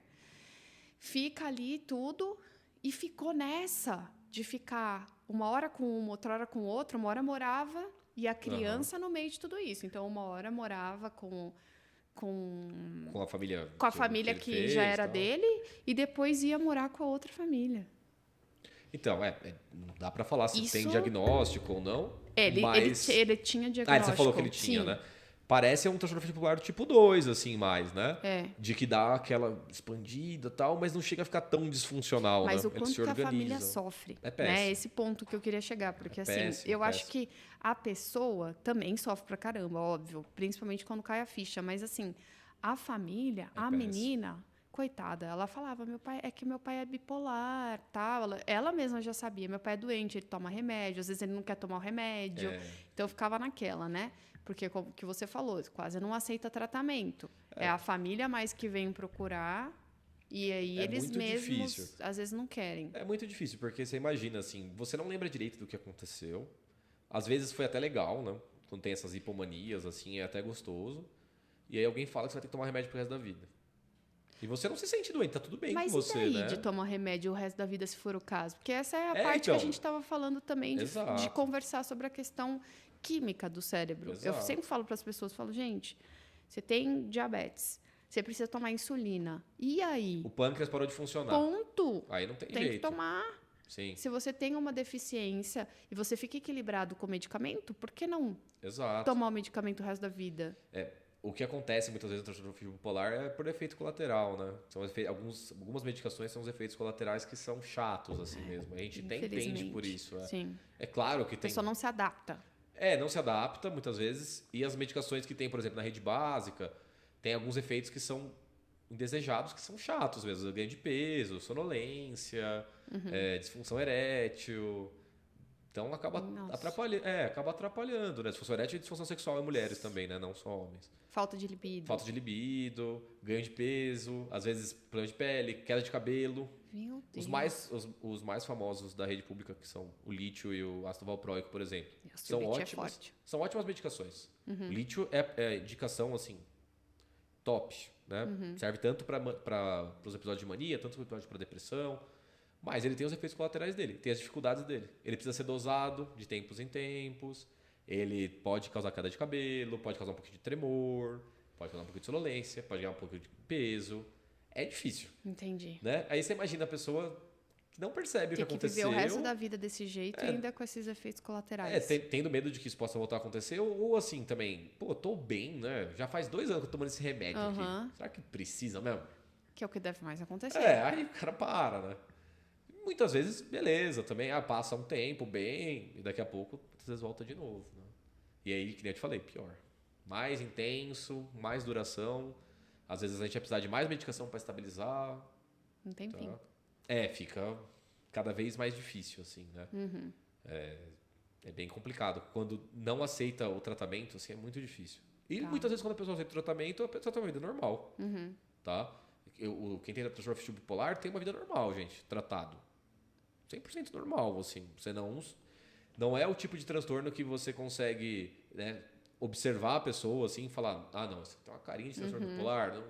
fica ali tudo e ficou nessa de ficar uma hora com uma, outra hora com outra. Uma hora morava e a criança no meio de tudo isso. Então, uma hora morava com a família. a família ele que fez, já era tal. dele e depois ia morar com a outra família. Então, não dá pra falar se Isso- tem diagnóstico ou não. Ele tinha diagnóstico. Você falou que ele tinha, sim. né? Parece um transtorno bipolar tipo 2, assim, mais, né? É. De que dá aquela expandida e tal, mas não chega a ficar tão disfuncional, Mas né? o quanto que a família sofre. É péssimo. Né? Esse ponto que eu queria chegar. Porque, assim, péssimo, eu acho péssimo. que a pessoa também sofre pra caramba, óbvio. Principalmente quando cai a ficha. Mas, assim, a família, a péssimo. menina, coitada, ela falava, meu pai é bipolar, tal. Ela mesma já sabia, meu pai é doente, ele toma remédio, às vezes ele não quer tomar o remédio. Então, eu ficava naquela, né? Porque, como que você falou, quase não aceita tratamento. É a família mais que vem procurar e aí eles muito mesmos, difícil. às vezes, não querem. É muito difícil, porque você imagina, assim, você não lembra direito do que aconteceu. Às vezes foi até legal, né? Quando tem essas hipomanias, assim, é até gostoso. E aí alguém fala que você vai ter que tomar remédio pro resto da vida. E você não se sente doente, tá tudo bem Mas com você, e daí né? de tomar remédio o resto da vida, se for o caso? Porque essa é a É, parte então. que a gente estava falando também, de Exato. conversar sobre a questão química do cérebro. Eu Exato. sempre falo para as pessoas, gente, você tem diabetes, você precisa tomar insulina. E aí? O pâncreas parou de funcionar. Ponto. Aí não tem Tem jeito. que tomar. Sim, Se você tem uma deficiência e você fica equilibrado com o medicamento, por que não exato. tomar o medicamento o resto da vida? O que acontece muitas vezes no transtorno bipolar é por efeito colateral, né? Algumas medicações são os efeitos colaterais que são chatos, assim mesmo. A gente até entende Infelizmente. por isso. Sim. É claro que A tem. pessoa não se adapta. Não se adapta muitas vezes. E as medicações que tem, por exemplo, na rede básica, tem alguns efeitos que são indesejados, que são chatos mesmo. Ganho de peso, sonolência, disfunção erétil. Então acaba Nossa. atrapalhando, né? Disfunção erétil e disfunção sexual em mulheres também, né? Não só homens. Falta de libido. Falta de libido, ganho de peso, às vezes problema de pele, queda de cabelo. Meu Deus. Os mais famosos da rede pública, que são o lítio e o ácido valproico, por exemplo, Nossa, o são lítio é ótimas, forte. são ótimas medicações. O lítio é indicação, assim, top, né? Serve tanto para os episódios de mania, tanto para episódios para depressão, mas ele tem os efeitos colaterais dele, tem as dificuldades dele. Ele precisa ser dosado de tempos em tempos, ele pode causar queda de cabelo, pode causar um pouquinho de tremor, pode causar um pouquinho de sonolência, pode ganhar um pouquinho de peso. É difícil, Entendi. né? Aí você imagina a pessoa que não percebe o que Tem que aconteceu. viver o resto da vida desse jeito e ainda com esses efeitos colaterais. Tendo medo de que isso possa voltar a acontecer, ou assim também, pô, tô bem, né? Já faz 2 anos que eu tô tomando esse remédio aqui. Será que precisa mesmo? Que é o que deve mais acontecer. Aí o cara para, né? Muitas vezes, beleza, também passa um tempo bem, e daqui a pouco, às vezes volta de novo, né? E aí, que nem eu te falei, pior. Mais intenso, mais duração. Às vezes a gente vai precisar de mais medicação para estabilizar. Não tem fim. Tá? Fica cada vez mais difícil, assim, né? É bem complicado. Quando não aceita o tratamento, assim, é muito difícil. E muitas vezes quando a pessoa tem tratamento, a pessoa tem uma vida normal. Tá? Quem tem transtorno afetivo bipolar tem uma vida normal, gente, tratado. 100% normal, assim. Você não é o tipo de transtorno que você consegue, né, observar a pessoa assim e falar, não, você tem uma carinha de transtorno bipolar.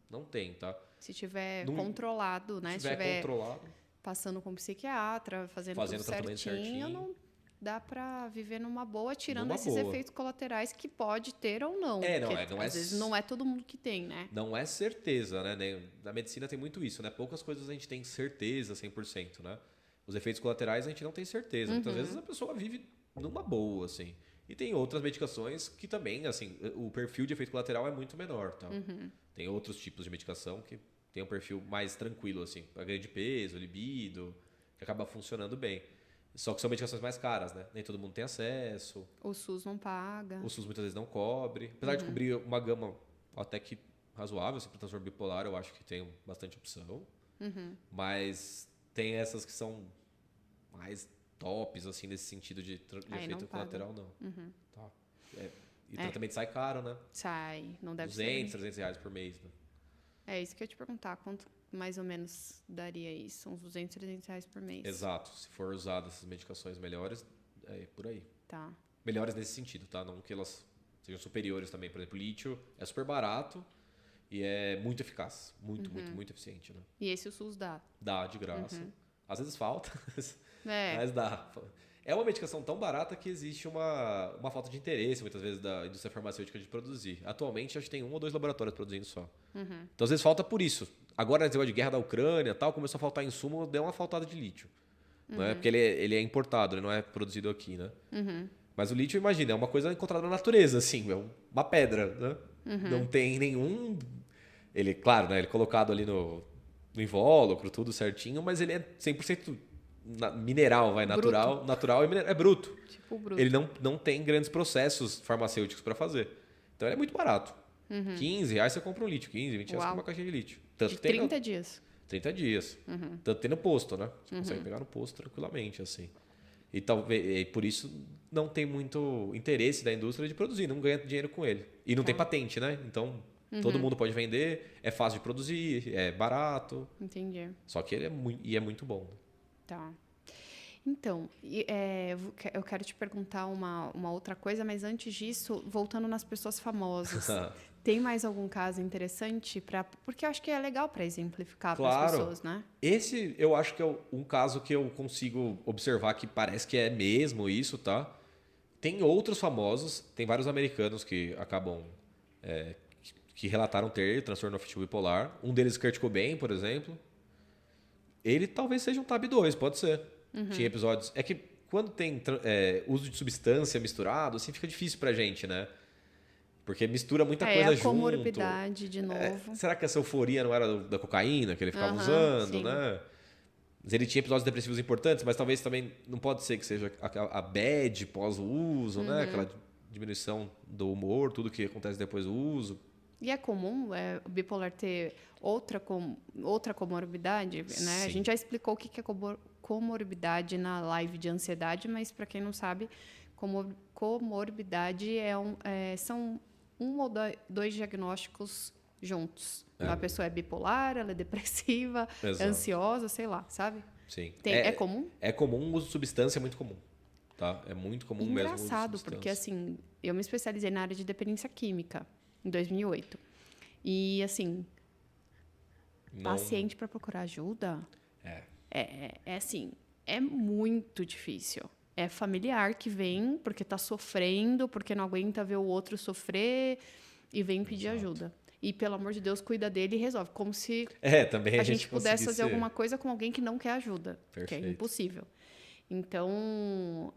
Não tem, tá? Se tiver controlado, né? Se tiver controlado. Passando com psiquiatra, fazendo tudo certinho, não dá pra viver numa boa, tirando esses efeitos colaterais que pode ter ou não. Às vezes não é todo mundo que tem, né? Não é certeza, né? Na medicina tem muito isso, né? Poucas coisas a gente tem certeza 100%, né? Os efeitos colaterais a gente não tem certeza. Muitas vezes a pessoa vive numa boa, assim. E tem outras medicações que também, assim, o perfil de efeito colateral é muito menor, tá? Tem outros tipos de medicação que tem um perfil mais tranquilo, assim, para ganho de peso, libido, que acaba funcionando bem. Só que são medicações mais caras, né? Nem todo mundo tem acesso. O SUS não paga. O SUS muitas vezes não cobre. Apesar de cobrir uma gama até que razoável, assim, para o transtorno bipolar, eu acho que tem bastante opção. Mas tem essas que são mais tops, assim, nesse sentido de efeito colateral, não. Tá. E o tratamento sai caro, né? Sai, não deve 200, 300 reais por mês, né? É isso que eu ia te perguntar. Quanto mais ou menos daria isso? Uns 200, 300 reais por mês? Exato. Se for usado essas medicações melhores, é por aí. Tá. Melhores nesse sentido, tá? Não que elas sejam superiores também. Por exemplo, o lítio é super barato e é muito eficaz. Muito eficiente, né? E esse o SUS dá? Dá, de graça. Às vezes falta, mas dá. É uma medicação tão barata que existe uma falta de interesse, muitas vezes, da indústria farmacêutica de produzir. Atualmente, acho que tem 1 ou 2 laboratórios produzindo só. Então, às vezes, falta por isso. Agora, nesse negócio de guerra da Ucrânia tal, começou a faltar insumo, deu uma faltada de lítio. Não é? Porque ele é importado, ele não é produzido aqui, né? Mas o lítio, imagina, é uma coisa encontrada na natureza, assim, é uma pedra, né? Não tem nenhum... Ele, claro, né? Ele é colocado ali no invólucro, tudo certinho, mas ele é 100% mineral, natural e mineral. É bruto. Tipo bruto. Ele não tem grandes processos farmacêuticos para fazer. Então ele é muito barato. 15 reais você compra um lítio, 15, 20 reais você compra uma caixinha de lítio. Tanto de 30 dias. 30 dias. Tanto tem no posto, né? Você consegue pegar no posto tranquilamente, assim. E talvez por isso não tem muito interesse da indústria de produzir, não ganha dinheiro com ele. E não tem patente, né? Então todo mundo pode vender, é fácil de produzir, é barato. Entendi. Só que ele é muito bom. Tá. Então, eu quero te perguntar uma outra coisa, mas antes disso, voltando nas pessoas famosas, tem mais algum caso interessante? Porque eu acho que é legal para exemplificar para as pessoas, né? Esse eu acho que é um caso que eu consigo observar que parece que é mesmo isso, tá? Tem outros famosos, tem vários americanos que acabam... que relataram ter transtorno afetivo bipolar. Um deles, Kurt Cobain, por exemplo. Ele talvez seja um Tab 2, pode ser. Tinha episódios... É que quando tem uso de substância misturado, assim, fica difícil pra gente, né? Porque mistura muita coisa junto. É a comorbidade, de novo. Será que essa euforia não era da cocaína que ele ficava usando, sim. né? Mas ele tinha episódios depressivos importantes, mas talvez também não pode ser que seja a bad pós o uso, né? Aquela diminuição do humor, tudo que acontece depois do uso. E é comum o bipolar ter outra comorbidade, né? A gente já explicou o que é comorbidade na live de ansiedade, mas para quem não sabe, comorbidade são 1 ou 2 diagnósticos juntos. Então, a pessoa é bipolar, ela é depressiva, é ansiosa, sei lá, sabe? Sim. É comum? É comum, o uso de substância é muito comum. Tá? É muito comum mesmo. Engraçado, porque assim, eu me especializei na área de dependência química em 2008. E assim, paciente para procurar ajuda é assim, é muito difícil. É familiar que vem porque está sofrendo, porque não aguenta ver o outro sofrer e vem pedir ajuda. E, pelo amor de Deus, cuida dele e resolve. Como se também a gente pudesse fazer alguma coisa com alguém que não quer ajuda. Perfeito. Que é impossível. Então,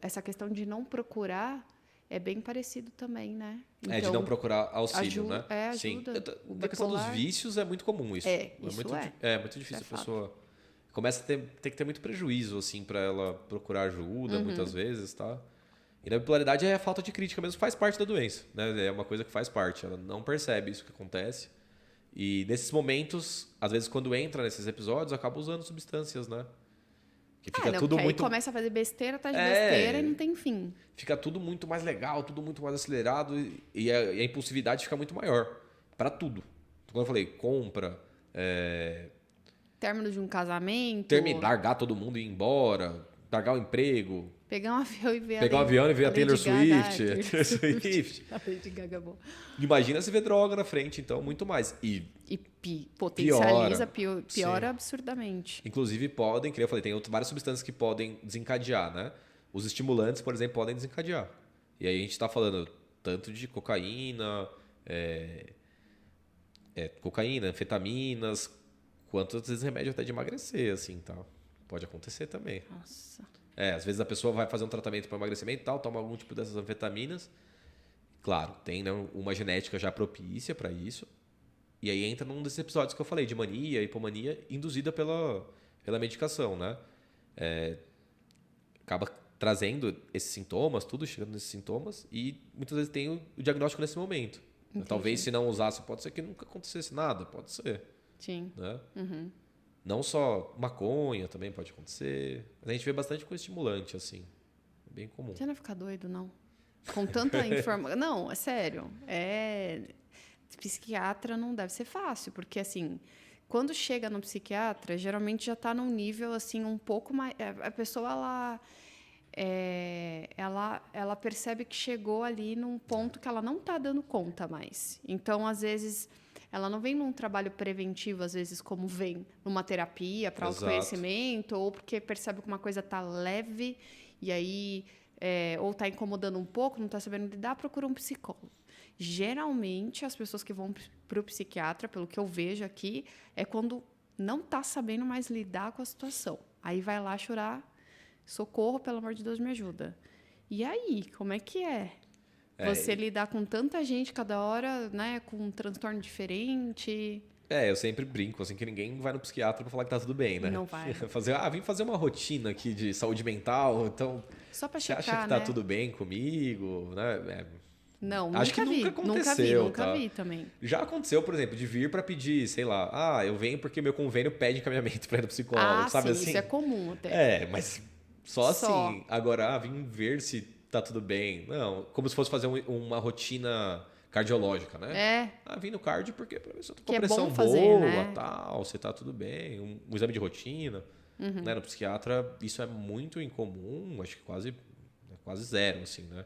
essa questão de não procurar é bem parecido também, né? Então, de não procurar auxílio, né? Ajuda. Sim. Na questão dos vícios é muito comum isso. É muito difícil a pessoa... Começa a ter que ter muito prejuízo, assim, para ela procurar ajuda, muitas vezes, tá? E na bipolaridade a falta de crítica mesmo faz parte da doença, né? É uma coisa que faz parte. Ela não percebe isso que acontece. E nesses momentos, às vezes quando entra nesses episódios, acaba usando substâncias, né? Que fica tudo porque muito... aí começa a fazer besteira atrás de besteira e não tem fim. Fica tudo muito mais legal, tudo muito mais acelerado e a impulsividade fica muito maior para tudo. Como eu falei, compra, Término de um casamento. largar todo mundo e ir embora, largar o emprego, Pegar um avião e ver pegar um avião e ver a Taylor Swift. A Lady Gaga é boa. Imagina se ver droga na frente, então, muito mais. E Potencializa, piora Sim. absurdamente. Inclusive podem, que eu falei, tem várias substâncias que podem desencadear, né? Os estimulantes, por exemplo, podem desencadear. E aí a gente está falando tanto de cocaína, cocaína, anfetaminas, quanto às vezes remédio até de emagrecer, assim, tá? Pode acontecer também. Nossa. Às vezes a pessoa vai fazer um tratamento para emagrecimento e tal, toma algum tipo dessas anfetaminas. Claro, tem, né, uma genética já propícia para isso. E aí entra num desses episódios que eu falei, de mania, hipomania, induzida pela medicação, né? Acaba trazendo esses sintomas, tudo chegando nesses sintomas, e muitas vezes tem o diagnóstico nesse momento. Entendi. Talvez se não usasse, pode ser que nunca acontecesse nada, pode ser. Sim. Né? Uhum. Não só maconha também pode acontecer. Mas a gente vê bastante com estimulante, assim. É bem comum. Você não vai ficar doido, não? Com tanta informação. Não, é sério. Psiquiatra não deve ser fácil, porque assim, quando chega no psiquiatra, geralmente já está num nível assim um pouco mais. A pessoa ela percebe que chegou ali num ponto que ela não está dando conta mais. Então, às vezes, ela não vem num trabalho preventivo, às vezes, como vem numa terapia para autoconhecimento, ou porque percebe que uma coisa está leve e aí ou está incomodando um pouco, não está sabendo lidar, procura um psicólogo. Geralmente, as pessoas que vão para o psiquiatra, pelo que eu vejo aqui, é quando não está sabendo mais lidar com a situação. Aí vai lá chorar, socorro, pelo amor de Deus, me ajuda. E aí, como é que é? Você lidar com tanta gente cada hora, né, com um transtorno diferente. Eu sempre brinco, assim, que ninguém vai no psiquiatra pra falar que tá tudo bem, né? Não vai. Vim fazer uma rotina aqui de saúde mental, então... Só pra você checar, acha que tá né? tudo bem comigo, né? Não, acho que nunca aconteceu, nunca vi também. Já aconteceu, por exemplo, de vir pra pedir, sei lá, eu venho porque meu convênio pede encaminhamento pra ir no psicólogo, sabe sim, assim? isso é comum até. Mas só assim. Agora, vim ver se tá tudo bem. Não, como se fosse fazer uma rotina cardiológica, né? Vim no cardio porque pra ver se eu tô com pressão boa, né? Tal, se tá tudo bem. Um exame de rotina. Né? No psiquiatra, isso é muito incomum, acho que quase zero, assim, né?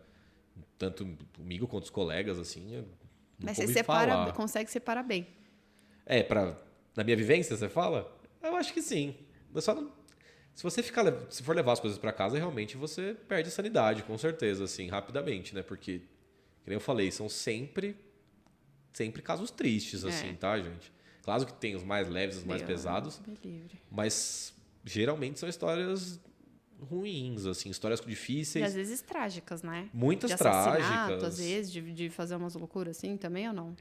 Tanto comigo quanto os colegas, assim. Mas você consegue separar bem. Na minha vivência, você fala? Eu acho que sim. Se você se for levar as coisas para casa, realmente você perde a sanidade, com certeza, assim, rapidamente, né? Porque, como eu falei, são sempre casos tristes, assim, tá, gente? Claro que tem os mais leves, os mais pesados, mas geralmente são histórias ruins, assim, histórias difíceis. E às vezes trágicas, né? Muitas de trágicas. Às vezes, de fazer umas loucuras assim também ou não?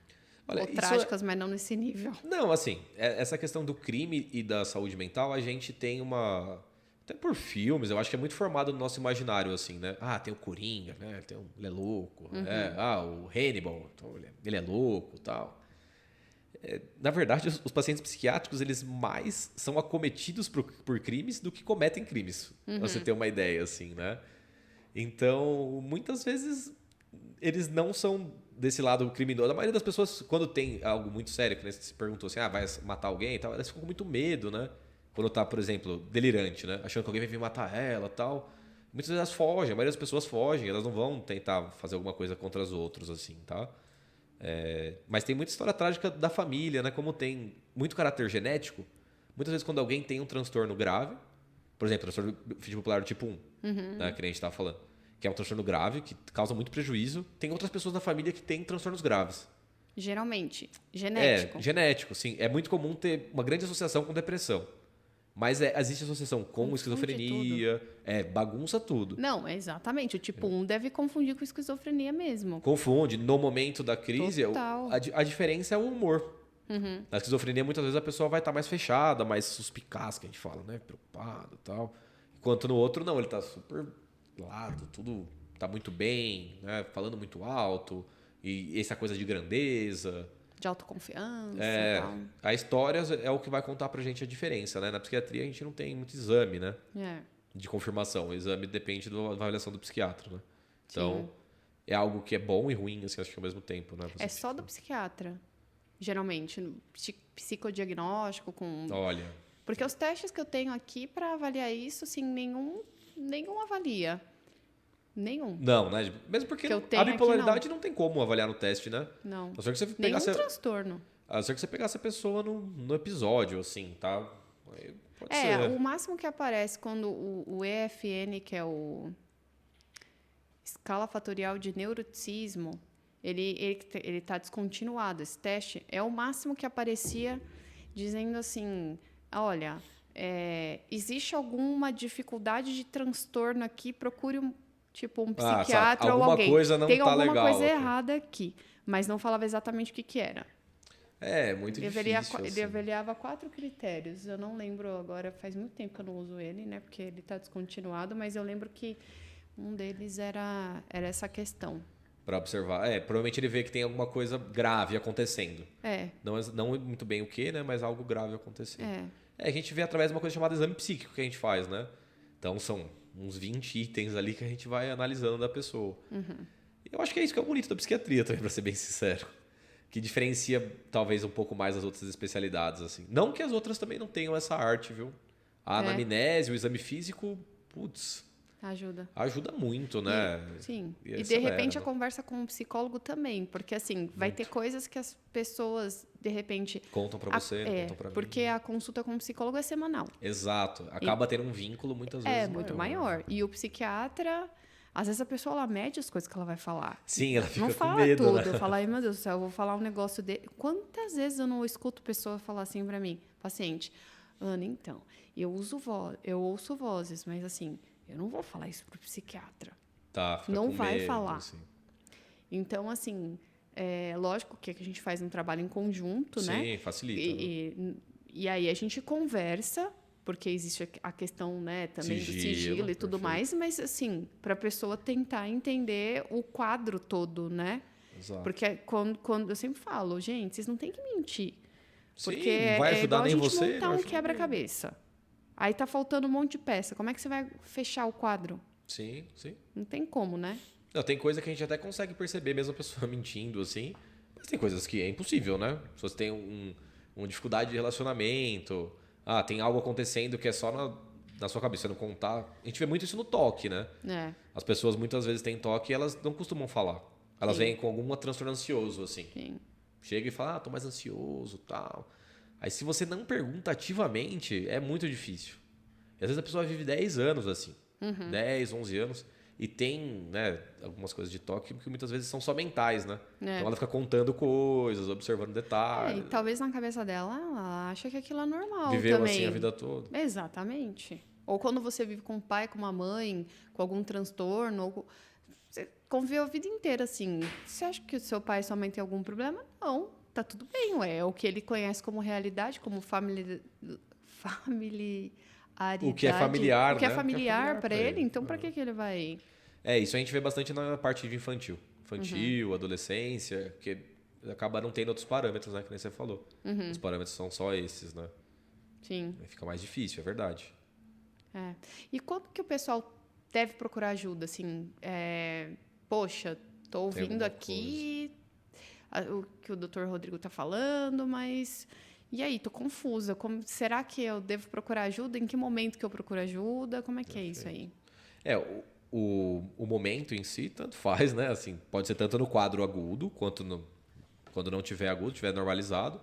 Olha, ou trágicas, mas não nesse nível. Não, assim, essa questão do crime e da saúde mental, a gente tem até por filmes, eu acho que é muito formado no nosso imaginário, assim, né? Tem o Coringa, né? Ele é louco. O Hannibal, então ele é louco e tal. Na verdade, os pacientes psiquiátricos, eles mais são acometidos por crimes do que cometem crimes. Pra você ter uma ideia, assim, né? Então, muitas vezes, eles não são desse lado criminoso. A maioria das pessoas, quando tem algo muito sério, que você se perguntou assim, vai matar alguém e tal, elas ficam com muito medo, né? Quando tá, por exemplo, delirante, né? Achando que alguém vai vir matar ela e tal. Muitas vezes elas fogem, a maioria das pessoas fogem, elas não vão tentar fazer alguma coisa contra os outros, assim, tá? Mas tem muita história trágica da família, né? Como tem muito caráter genético, muitas vezes quando alguém tem um transtorno grave, por exemplo, transtorno bipolar tipo 1, né? Que nem a gente tava falando, que é um transtorno grave, que causa muito prejuízo, tem outras pessoas na família que têm transtornos graves. Geralmente, genético. Genético, sim. É muito comum ter uma grande associação com depressão. Mas existe associação com esquizofrenia, bagunça tudo. Não, exatamente. O tipo 1 deve confundir com esquizofrenia mesmo. Confunde. No momento da crise, a diferença é o humor. Na esquizofrenia, muitas vezes a pessoa vai estar mais fechada, mais suspicaz, que a gente fala, né? Preocupada e tal. Enquanto no outro, não. Ele está super lado, tudo está muito bem, né? Falando muito alto. E essa coisa de grandeza. de autoconfiança e tal. A história é o que vai contar pra gente a diferença, né? Na psiquiatria a gente não tem muito exame, né? De confirmação. O exame depende da avaliação do psiquiatra, né? Então, Sim. é algo que é bom e ruim, assim, acho que ao mesmo tempo, né? É só do psiquiatra, geralmente. Psicodiagnóstico com... Olha... Porque os testes que eu tenho aqui para avaliar isso, assim, nenhum avalia. Nenhum. Não, né? Mesmo porque Que eu a tenho bipolaridade aqui, não tem como avaliar no teste, né? Não. A não ser que você Nenhum pegasse, transtorno. a não ser que você pegasse a pessoa no episódio, assim, tá? Aí pode ser. O máximo que aparece quando o EFN, que é o Escala Fatorial de Neuroticismo, ele tá descontinuado. Esse teste é o máximo que aparecia dizendo assim, olha, existe alguma dificuldade de transtorno aqui, procure um psiquiatra ou alguém. Coisa não tem tá alguma legal coisa aqui. errada aqui, mas não falava exatamente o que era. É, muito difícil. Ele assim. avaliava 4 critérios. Eu não lembro agora, faz muito tempo que eu não uso ele, né? Porque ele está descontinuado, mas eu lembro que um deles era essa questão. Para observar. Provavelmente ele vê que tem alguma coisa grave acontecendo. Não muito bem o que, né? Mas algo grave acontecendo. A gente vê através de uma coisa chamada exame psíquico que a gente faz, né? Então são uns 20 itens ali que a gente vai analisando da pessoa. Eu acho que é isso que é o bonito da psiquiatria também, para ser bem sincero. Que diferencia talvez um pouco mais as outras especialidades, assim. Não que as outras também não tenham essa arte, viu? A anamnese, o exame físico, ajuda muito, né? Sim. E de acelera, repente né? a conversa com o psicólogo também, porque assim, vai ter coisas que as pessoas, de repente... Contam pra você, não contam pra mim. Porque a consulta com o psicólogo é semanal. Exato. Acaba tendo um vínculo muitas vezes É, muito maior. E o psiquiatra... Às vezes a pessoa ela mede as coisas que ela vai falar. Sim, ela fica não com fala medo, tudo. né? Eu falo, ai meu Deus do céu, eu vou falar um negócio dele. Quantas vezes eu não escuto pessoa falar assim pra mim, paciente, Ana, então, eu ouço vozes, mas assim, eu não vou falar isso pro psiquiatra. Tá, fica não com vai medo, falar. Assim. Então, assim, lógico que a gente faz um trabalho em conjunto, né? Sim, facilita. E aí a gente conversa, porque existe a questão, né, também do sigilo e tudo perfeito. mais, mas assim, para a pessoa tentar entender o quadro todo, né? Exato. Porque quando eu sempre falo, gente, vocês não têm que mentir. Porque Sim, não vai ajudar nem igual a você. gente montar um quebra-cabeça. Aí tá faltando um monte de peça. Como é que você vai fechar o quadro? Sim. Não tem como, né? Não, tem coisa que a gente até consegue perceber, mesmo a pessoa mentindo, assim. Mas tem coisas que é impossível, né? Se você tem uma dificuldade de relacionamento, tem algo acontecendo que é só na sua cabeça, você não contar. A gente vê muito isso no toque, né? As pessoas muitas vezes têm toque e elas não costumam falar. Elas vêm com algum transtorno ansioso, assim. Sim. Chega e fala, tô mais ansioso, tal. Aí se você não pergunta ativamente, é muito difícil. E às vezes a pessoa vive 10 anos assim. 10, 11 anos. E tem, né, algumas coisas de toque que muitas vezes são só mentais, né? Então ela fica contando coisas, observando detalhes. E talvez na cabeça dela, ela acha que aquilo é normal Viveu também. assim a vida toda. Exatamente. Ou quando você vive com um pai, com uma mãe, com algum transtorno, você conviveu a vida inteira assim. Você acha que o seu pai e sua mãe têm algum problema? Não, tá tudo bem, ué. É o que ele conhece como realidade, como familiaridade. O que é familiar, O que é né? familiar para ele, então para que ele vai... Isso a gente vê bastante na parte de infantil. Infantil, adolescência, que acaba não tendo outros parâmetros, né? Que nem você falou. Os parâmetros são só esses, né? Sim. Aí fica mais difícil, é verdade. E quando que o pessoal deve procurar ajuda? Assim, poxa, tô ouvindo aqui o que o Dr. Rodrigo tá falando, mas... E aí, tô confusa. Será que eu devo procurar ajuda? Em que momento que eu procuro ajuda? Como é que é isso aí? O momento em si, tanto faz, né? Assim, pode ser tanto no quadro agudo, quanto quando não tiver agudo, tiver normalizado.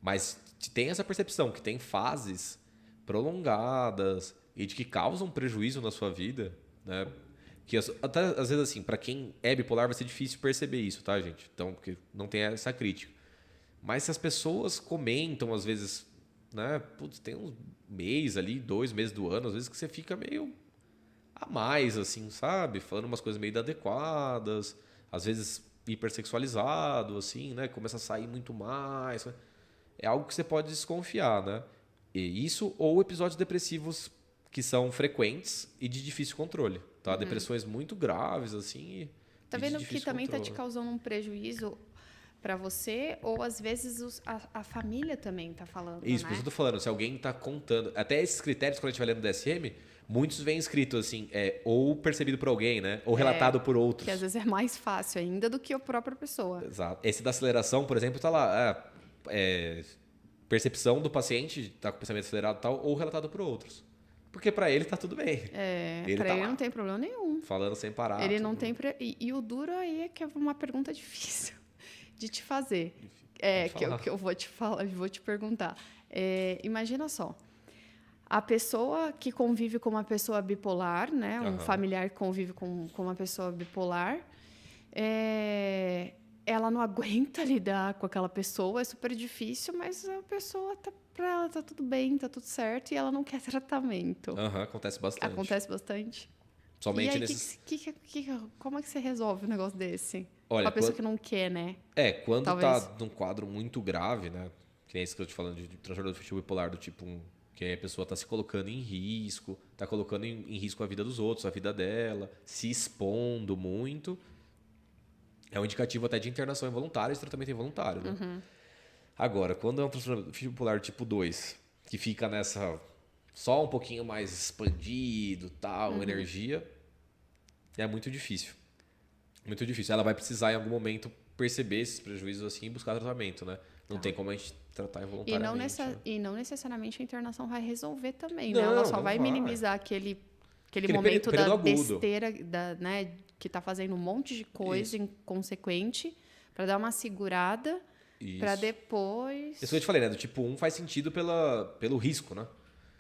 Mas tem essa percepção que tem fases prolongadas e de que causam prejuízo na sua vida, né? Que até, às vezes, assim, para quem é bipolar vai ser difícil perceber isso, tá, gente? Então, porque não tem essa crítica. Mas se as pessoas comentam, às vezes, né? Putz, tem uns meses ali, 2 meses do ano, às vezes que você fica meio a mais, assim, sabe? Falando umas coisas meio inadequadas, às vezes hipersexualizado, assim, né? Começa a sair muito mais. É algo que você pode desconfiar, né? E isso ou episódios depressivos que são frequentes e de difícil controle, tá? Depressões muito graves, assim. Tá vendo que também tá te causando um prejuízo? pra você, ou às vezes a família também tá falando, Isso, né? por isso que eu tô falando, se alguém tá contando. Até esses critérios, quando a gente vai lendo do DSM, muitos vêm escrito assim, ou percebido por alguém, né? Ou relatado por outros. Que às vezes é mais fácil ainda do que a própria pessoa. Exato. Esse da aceleração, por exemplo, tá lá. Percepção do paciente, tá com pensamento acelerado e tal, ou relatado por outros. Porque pra ele tá tudo bem. Pra tá ele lá, não tem problema nenhum. falando sem parar. Ele não tudo. tem... E o duro aí é que é uma pergunta difícil de te fazer. Pode Que eu vou te falar, vou te perguntar. Imagina só. A pessoa que convive com uma pessoa bipolar, né? Um familiar que convive com uma pessoa bipolar, ela não aguenta lidar com aquela pessoa, é super difícil, mas a pessoa pra ela tá tudo bem, tá tudo certo, e ela não quer tratamento. Acontece bastante. Acontece bastante. Somente e aí, nesses. como é que você resolve um negócio desse? Olha, Uma pessoa que não quer, né? Quando Talvez. tá num quadro muito grave, né? Que nem esse que eu tô te falando de transtorno do afetivo bipolar do tipo 1, que aí a pessoa tá se colocando em risco, tá colocando em risco a vida dos outros, a vida dela, se expondo muito. É um indicativo até de internação involuntária e de tratamento involuntário, né? Agora, quando é um transtorno do afetivo bipolar tipo 2, que fica nessa só um pouquinho mais expandido, tal, energia, é muito difícil. Muito difícil. Ela vai precisar em algum momento perceber esses prejuízos assim e buscar tratamento, né? Não tem como a gente tratar involuntariamente. E não necessariamente a internação vai resolver também, né? Não, Ela só não vai vai. aquele Aquele momento período da agudo. besteira, né? Que tá fazendo um monte de coisa inconsequente, para dar uma segurada, para Isso. depois... Isso que eu te falei, né? Do tipo 1 faz sentido pelo risco, né?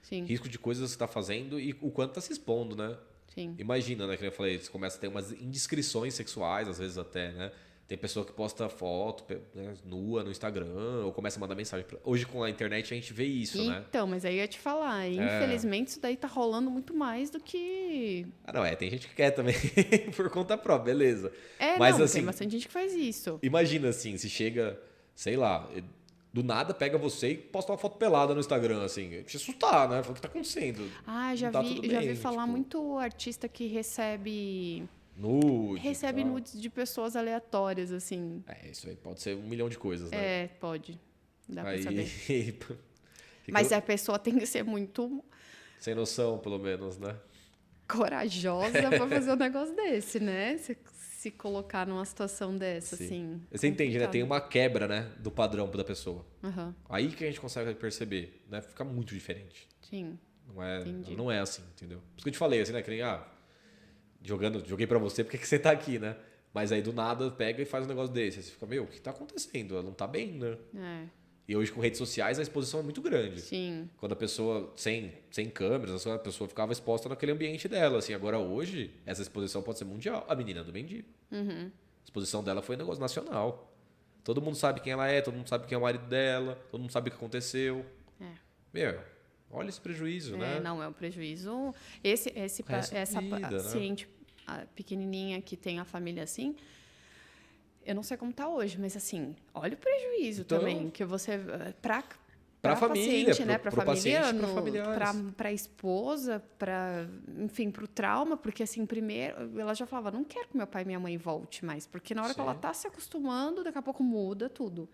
Sim, Risco de coisas que você tá fazendo e o quanto tá se expondo, né? sim. Imagina, né? Que eu falei, você começa a ter umas indiscrições sexuais, às vezes até, né? Tem pessoa que posta foto, né, nua no Instagram, ou começa a mandar mensagem. Hoje com a internet a gente vê isso, né? Então, mas aí eu ia te falar, infelizmente isso daí tá rolando muito mais do que... Não, tem gente que quer também, por conta própria, beleza. Mas assim, tem bastante gente que faz isso. imagina assim, se chega, sei lá, do nada pega você e posta uma foto pelada no Instagram, assim. Te assustar, né? Fala, o que tá acontecendo? Já Não tá tudo vi bem, falar tipo, muito artista que recebe nude. Tal. nudes de pessoas aleatórias, assim. Isso aí pode ser 1 milhão de coisas, né? Pode. Dá pra Aí, saber. fica Mas a pessoa tem que ser muito sem noção, pelo menos, né? corajosa pra fazer um negócio desse, né? Se colocar numa situação dessa, Sim. assim. Você entende, né? complicado. Tem uma quebra, né? Do padrão da pessoa. Aham, Aí que a gente consegue perceber, né? Fica muito diferente. sim. Entendi. Não é assim, entendeu? Por isso que eu te falei, assim, né? Que nem, joguei pra você, porque que você tá aqui, né? Mas aí do nada pega e faz um negócio desse. Aí você fica, o que tá acontecendo? Ela não tá bem, né? E hoje com redes sociais a exposição é muito grande. Sim. Quando a pessoa, sem câmeras, a pessoa ficava exposta naquele ambiente dela, assim. Agora hoje, essa exposição pode ser mundial. A menina do Mendigo. A exposição dela foi um negócio nacional. Todo mundo sabe quem ela é, todo mundo sabe quem é o marido dela, todo mundo sabe o que aconteceu. Olha esse prejuízo, né? Não, é um prejuízo. Essa vida, né? paciente pequenininha que tem a família assim, eu não sei como tá hoje, mas assim, olha o prejuízo Então, também que você pra família, paciente, né, pro para família, paciente e pra familiares. para esposa, enfim, pro trauma, porque assim, primeiro ela já falava, não quero que meu pai e minha mãe volte mais, porque na hora que ela tá se acostumando, daqui a pouco muda tudo.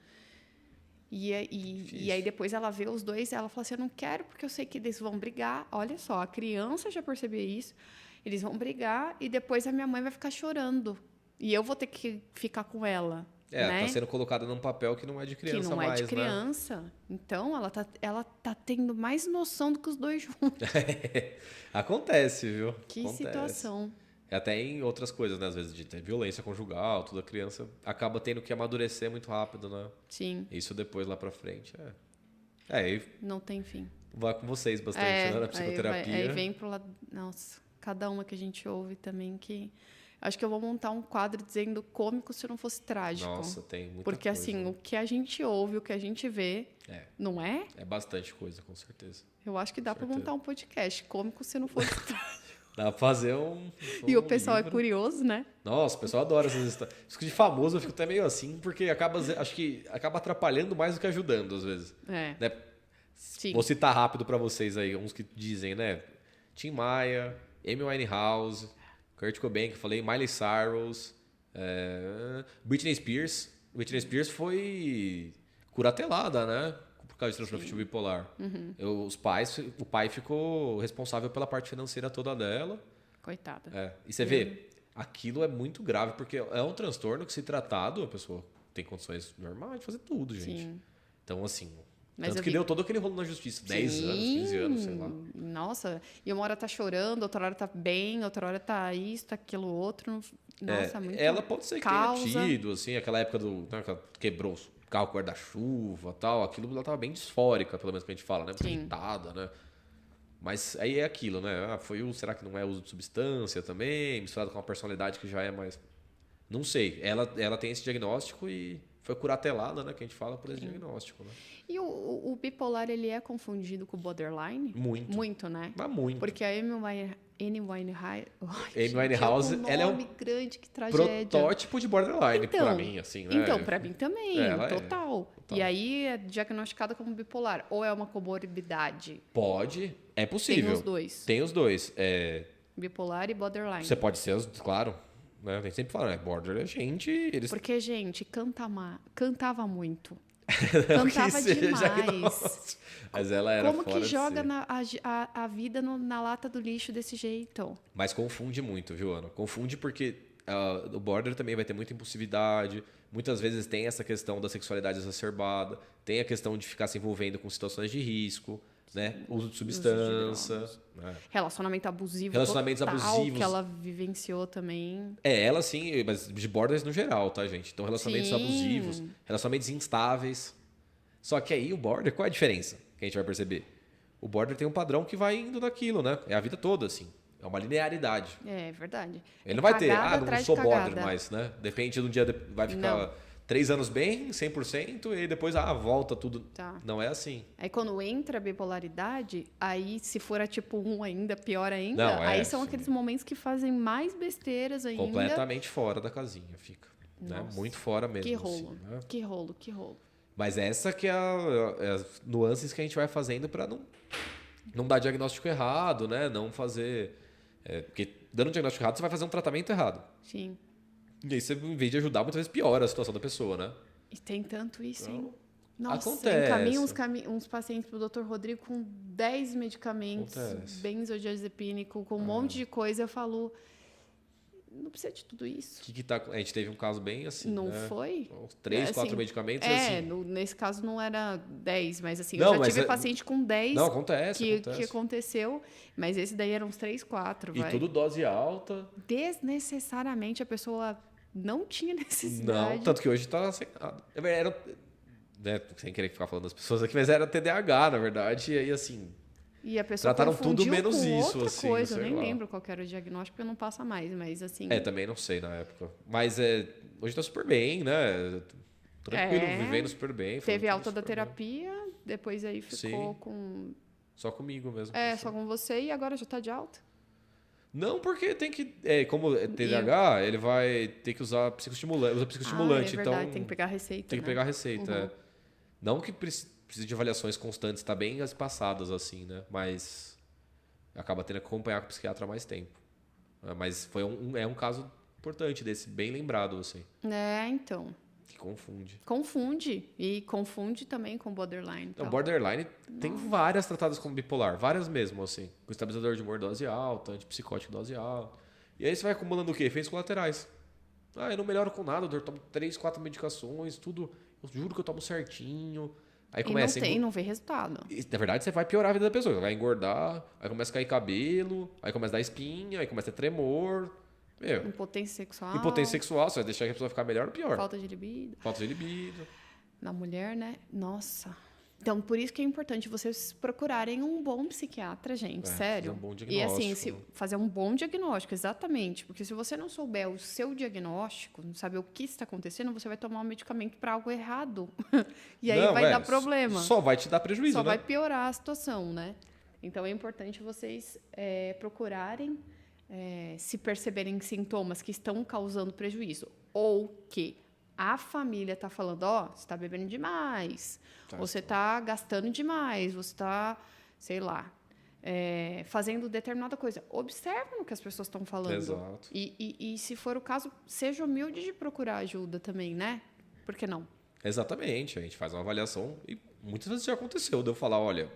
E aí depois ela vê os dois, ela fala assim, eu não quero porque eu sei que eles vão brigar. Olha só, a criança já percebeu isso. Eles vão brigar e depois a minha mãe vai ficar chorando. E eu vou ter que ficar com ela. Né? Tá sendo colocada num papel que não é de criança mais, que não é mais, de criança. Né? Então, ela tá tendo mais noção do que os dois juntos. Acontece, viu? Que Acontece. situação. Até em outras coisas, né? Às vezes de ter violência conjugal, toda criança acaba tendo que amadurecer muito rápido, né? Sim. Isso depois lá pra frente. Não tem fim. Vai com vocês bastante, né? Na psicoterapia. Aí vem pro lado... Nossa, cada uma que a gente ouve também que... Acho que eu vou montar um quadro dizendo cômico se não fosse trágico. Nossa, tem muita Porque coisa. assim, o que a gente ouve, o que a gente vê, não é? É bastante coisa, com certeza. Eu acho que dá pra montar um podcast cômico se não fosse trágico. Dá pra fazer um E o pessoal livro. é curioso, né? Nossa, o pessoal adora essas histórias. Isso de famoso eu fico até meio assim, porque acho que acaba atrapalhando mais do que ajudando, às vezes. Né? Sim. Vou citar rápido pra vocês aí, uns que dizem, né? Tim Maia, Amy Winehouse, Kurt Cobain, que eu falei, Miley Cyrus, Britney Spears. Britney Spears foi curatelada, né? Por causa de transtorno bipolar. O pai ficou responsável pela parte financeira toda dela. Coitada. E você vê, aquilo é muito grave, porque é um transtorno que, se tratado, a pessoa tem condições normais de fazer tudo, gente. Sim. Então, assim... Mas Tanto que deu todo aquele rolo na justiça. 10 anos, 15 anos, sei lá. Nossa, e uma hora tá chorando, outra hora tá bem, outra hora tá isso, tá aquilo, outro. Nossa, muito Ela pode ser que causa. tenha tido, assim, aquela época do... Né, que ela quebrou o carro com guarda-chuva e tal. Aquilo ela tava bem disfórica, pelo menos que a gente fala, né? Irritada, né? Mas aí é aquilo, né? Será que não é uso de substância também? Misturado com uma personalidade que já é mais... Não sei. Ela tem esse diagnóstico e foi curatelada, né? Que a gente fala por esse diagnóstico, né? E o bipolar, ele é confundido com o borderline? Muito. Muito, né? Mas muito. Porque a Amy Winehouse... Amy Winehouse, ela é um grande, que tragédia. protótipo de borderline, pra mim, assim, né? Então, pra mim também, Ela total. E aí é diagnosticada como bipolar. Ou é uma comorbidade? Pode, é possível. Tem os dois. Tem os dois. Bipolar e borderline. Você pode ser, claro, né? A gente sempre fala, né? Border é gente... Eles... Porque, gente, cantava muito. Cantava demais. Mas ela era Como fora que de joga si. a vida na lata do lixo desse jeito? Mas confunde muito, viu, Ana? Confunde porque o border também vai ter muita impulsividade. Muitas vezes tem essa questão da sexualidade exacerbada. Tem a questão de ficar se envolvendo com situações de risco, né? Uso de substância. Né? Relacionamento abusivo Relacionamentos total, abusivos. que ela vivenciou também. Ela sim, mas de borders no geral, tá, gente? Então, relacionamentos abusivos, relacionamentos instáveis. Só que aí o border, qual é a diferença que a gente vai perceber? O border tem um padrão que vai indo naquilo, né? É a vida toda, assim. É uma linearidade. É verdade. Ele não vai ter, não sou border cagada. mais, né? Depende do dia, vai ficar 3 anos bem, 100%, e depois, volta tudo. Tá. Não é assim. Aí quando entra a bipolaridade, aí se for a tipo 1 ainda, pior ainda, Não, aí são aqueles momentos que fazem mais besteiras ainda. Completamente fora da casinha fica. Né? Muito fora mesmo. Que rolo, assim, né? que rolo, que rolo. Mas essa que é as nuances que a gente vai fazendo para não dar diagnóstico errado, né? Não fazer... porque dando diagnóstico errado, você vai fazer um tratamento errado. Sim. E aí você, em vez de ajudar, muitas vezes piora a situação da pessoa, né? E tem tanto isso, hein? Então, Nossa, acontece. encaminha uns pacientes pro Dr. Rodrigo com 10 medicamentos, benzodiazepínico, com um monte de coisa. Eu falo, não precisa de tudo isso. A gente teve um caso bem assim, Não né? foi? Uns 3, 4 medicamentos assim. Nesse caso não era 10, mas assim, Não, eu já mas tive paciente com 10 Não, acontece. que aconteceu, mas esse daí eram uns 3, 4, E tudo dose alta. Desnecessariamente a pessoa não tinha necessidade. Não, tanto que hoje tá sem nada. Era, né, sem querer ficar falando das pessoas aqui, mas era TDAH, na verdade, e aí assim... E a pessoa trataram confundiu tudo menos com isso, outra assim, coisa. Eu sei nem lá. lembro qual que era o diagnóstico, porque não passa mais, mas assim... também não sei na época. Mas hoje tá super bem, né? Tranquilo, vivendo super bem. Teve tudo alta da super terapia, depois aí ficou com... Só comigo mesmo. só com você, e agora já tá de alta? Não, porque tem que... como é TDAH, ele vai ter que usar psicoestimulante. Usa psicoestimulante, é verdade, então... tem que pegar a receita, Tem que pegar a receita, Não que precise de avaliações constantes, tá bem espaçadas, assim, né? Mas acaba tendo que acompanhar com o psiquiatra há mais tempo. Mas foi um caso importante desse, bem lembrado, assim. Então... Que confunde. Confunde. E confunde também com borderline. Então, borderline tem várias tratadas como bipolar. Várias mesmo, assim. Com estabilizador de humor dose alta, antipsicótico dose alta. E aí você vai acumulando o quê? Efeitos colaterais. Eu não melhoro com nada, eu tomo 3, 4 medicações, tudo. Eu juro que eu tomo certinho. Aí começa... E não vê resultado. E, na verdade, você vai piorar a vida da pessoa. Vai engordar, aí começa a cair cabelo, aí começa a dar espinha, aí começa a ter tremor. Impotência sexual. Impotência sexual, você vai deixar que a pessoa ficar melhor ou pior? Falta de libido. Falta de libido. Na mulher, né? Nossa. Então, por isso que é importante vocês procurarem um bom psiquiatra, gente. Sério. Fazer um bom E assim, diagnóstico. fazer um bom diagnóstico, exatamente. Porque se você não souber o seu diagnóstico, não saber o que está acontecendo, você vai tomar um medicamento para algo errado. E aí vai dar problema. Só vai te dar prejuízo, Só né? vai piorar a situação, né? Então, é importante vocês procurarem se perceberem sintomas que estão causando prejuízo. Ou que a família está falando, você está bebendo demais, você está gastando demais, você está, sei lá, fazendo determinada coisa. Observe no que as pessoas estão falando. Exato. E se for o caso, seja humilde de procurar ajuda também, né? Por que não? Exatamente, a gente faz uma avaliação e muitas vezes já aconteceu de eu falar, olha,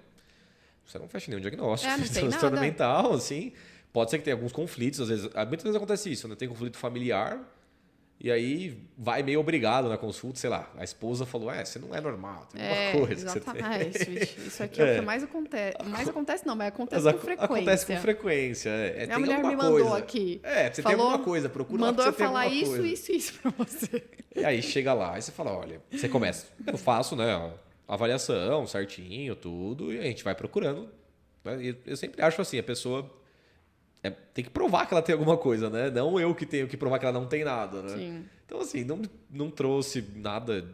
você não fecha nenhum diagnóstico Não de tem transtorno nada. mental, assim. Pode ser que tenha alguns conflitos, às vezes, muitas vezes acontece isso, né? Tem conflito familiar e aí vai meio obrigado na consulta, sei lá, a esposa falou, você não é normal, tem alguma coisa que você tem. Exatamente. Isso aqui é o que mais acontece. Mais acontece não, mas acontece com frequência. Acontece com frequência. Minha tem mulher alguma me mandou coisa. aqui. Você falou, tem alguma coisa, procura lá que mandou você eu tem falar alguma isso, coisa. isso pra você. E aí chega lá e você fala, olha, você começa. Eu faço, né, a avaliação certinho, tudo, e a gente vai procurando. Né? E eu sempre acho assim, a pessoa tem que provar que ela tem alguma coisa, né? Não eu que tenho que provar que ela não tem nada, né? Sim. Então, assim, não trouxe nada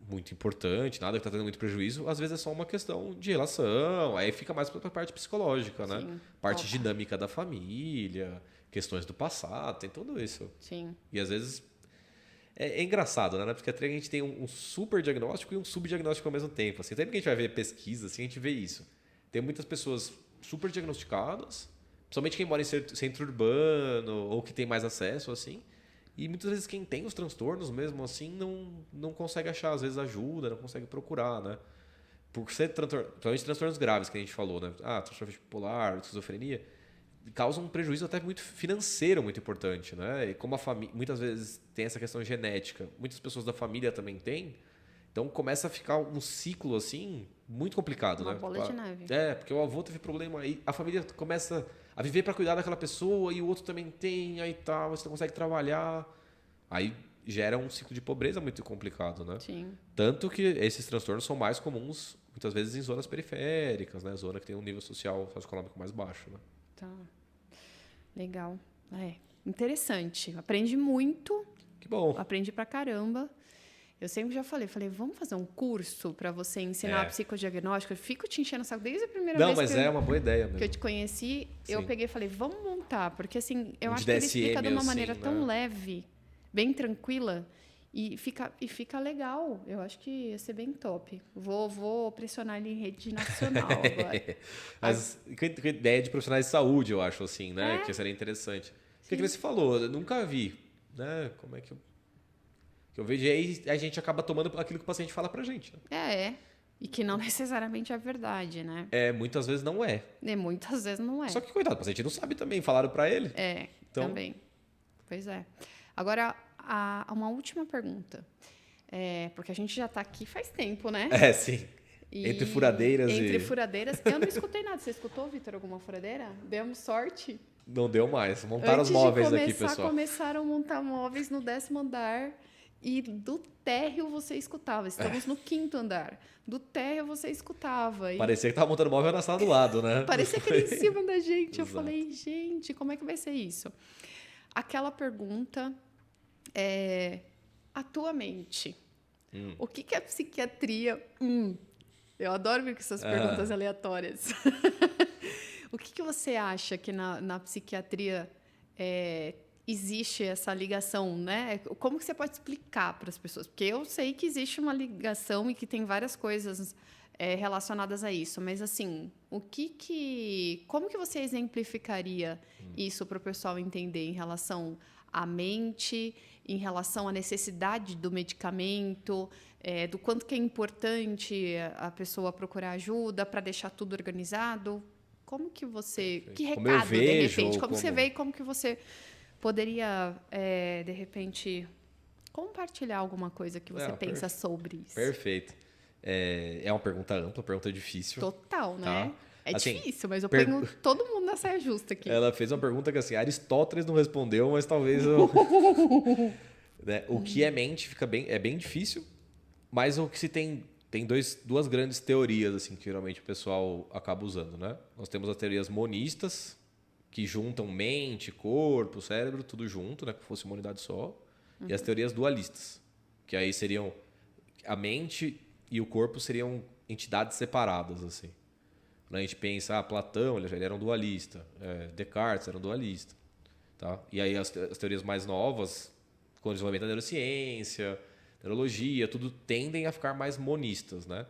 muito importante, nada que tá tendo muito prejuízo. Às vezes é só uma questão de relação, aí fica mais pra parte psicológica, né? Sim. Parte dinâmica da família, questões do passado, tem tudo isso. Sim. E às vezes é engraçado, né? Na psiquiatria a gente tem um super diagnóstico e um subdiagnóstico ao mesmo tempo. Assim, sempre que a gente vai ver pesquisa, assim, a gente vê isso. Tem muitas pessoas super diagnosticadas, principalmente quem mora em centro urbano ou que tem mais acesso, assim. E muitas vezes quem tem os transtornos mesmo assim não consegue achar, às vezes, ajuda, não consegue procurar, né? Por ser principalmente transtornos graves que a gente falou, né? Transtorno bipolar, esquizofrenia, causa um prejuízo até muito financeiro muito importante, né? E como a família muitas vezes tem essa questão genética, muitas pessoas da família também têm, então começa a ficar um ciclo assim muito complicado, Uma né? bola de neve. Porque o avô teve problema aí, a família começa a viver para cuidar daquela pessoa e o outro também tem, aí tal, você não consegue trabalhar, aí gera um ciclo de pobreza muito complicado, né? Sim. Tanto que esses transtornos são mais comuns muitas vezes em zonas periféricas, né? Zona que tem um nível social socioeconômico mais baixo, né? Tá. Legal. Interessante. Aprendi muito. Que bom. Aprendi pra caramba. Eu sempre já falei, vamos fazer um curso para você ensinar psicodiagnóstico. Eu fico te enchendo o saco desde a primeira vez mas que uma boa ideia mesmo. que eu te conheci. Sim. Eu peguei e falei, vamos montar. Porque assim, eu Um acho que ele DSM, explica de uma assim, maneira né? tão leve, bem tranquila, e fica legal. Eu acho que ia ser bem top. Vou pressionar ele em rede nacional agora. Mas com ideia de profissionais de saúde, eu acho, assim, né? Que seria interessante. O que você falou? Eu nunca vi, né? Como é que eu vejo? E aí a gente acaba tomando aquilo que o paciente fala pra gente. Né? E que não necessariamente é verdade, né? Muitas vezes não é. E muitas vezes não é. Só que, coitado, o paciente não sabe também. Falaram pra ele. Então... Também. Pois é. Agora, uma última pergunta. Porque a gente já tá aqui faz tempo, né? Sim. Entre furadeiras Entre furadeiras. Eu não escutei nada. Você escutou, Vitor, alguma furadeira? Demos sorte? Não deu mais. Montaram os móveis aqui, pessoal. Começaram a montar móveis no 10º andar. E do térreo você escutava. Estamos no 5º andar. Do térreo você escutava. Parecia que tava montando móvel na sala do lado, né? Parecia que era em cima da gente. Eu Exato. falei, gente, como é que vai ser isso? Aquela pergunta a tua mente. O que é psiquiatria? Eu adoro ver com essas perguntas aleatórias. O que você acha que na psiquiatria existe essa ligação, né? Como que você pode explicar para as pessoas? Porque eu sei que existe uma ligação e que tem várias coisas relacionadas a isso, mas assim, como que você exemplificaria isso para o pessoal entender em relação à mente, em relação à necessidade do medicamento, do quanto que é importante a pessoa procurar ajuda para deixar tudo organizado? Como que você... Que recado, de repente? Como você vê e como que você poderia, de repente, compartilhar alguma coisa que você pensa sobre isso? Perfeito. É uma pergunta ampla, pergunta difícil. Total, né? Tá? É assim, difícil, mas eu ponho todo mundo na saia justa aqui. Ela fez uma pergunta que assim, Aristóteles não respondeu, mas talvez né? O que é mente é bem difícil, mas o que se tem duas grandes teorias assim que geralmente o pessoal acaba usando, né? Nós temos as teorias monistas, que juntam mente, corpo, cérebro, tudo junto, né? Como se fosse uma unidade só. E as teorias dualistas, que aí seriam a mente e o corpo seriam entidades separadas, assim. Quando a gente pensa, Platão, ele era um dualista, Descartes era um dualista. Tá? E aí as teorias mais novas, com o desenvolvimento da neurociência, neurologia, tudo tendem a ficar mais monistas, né?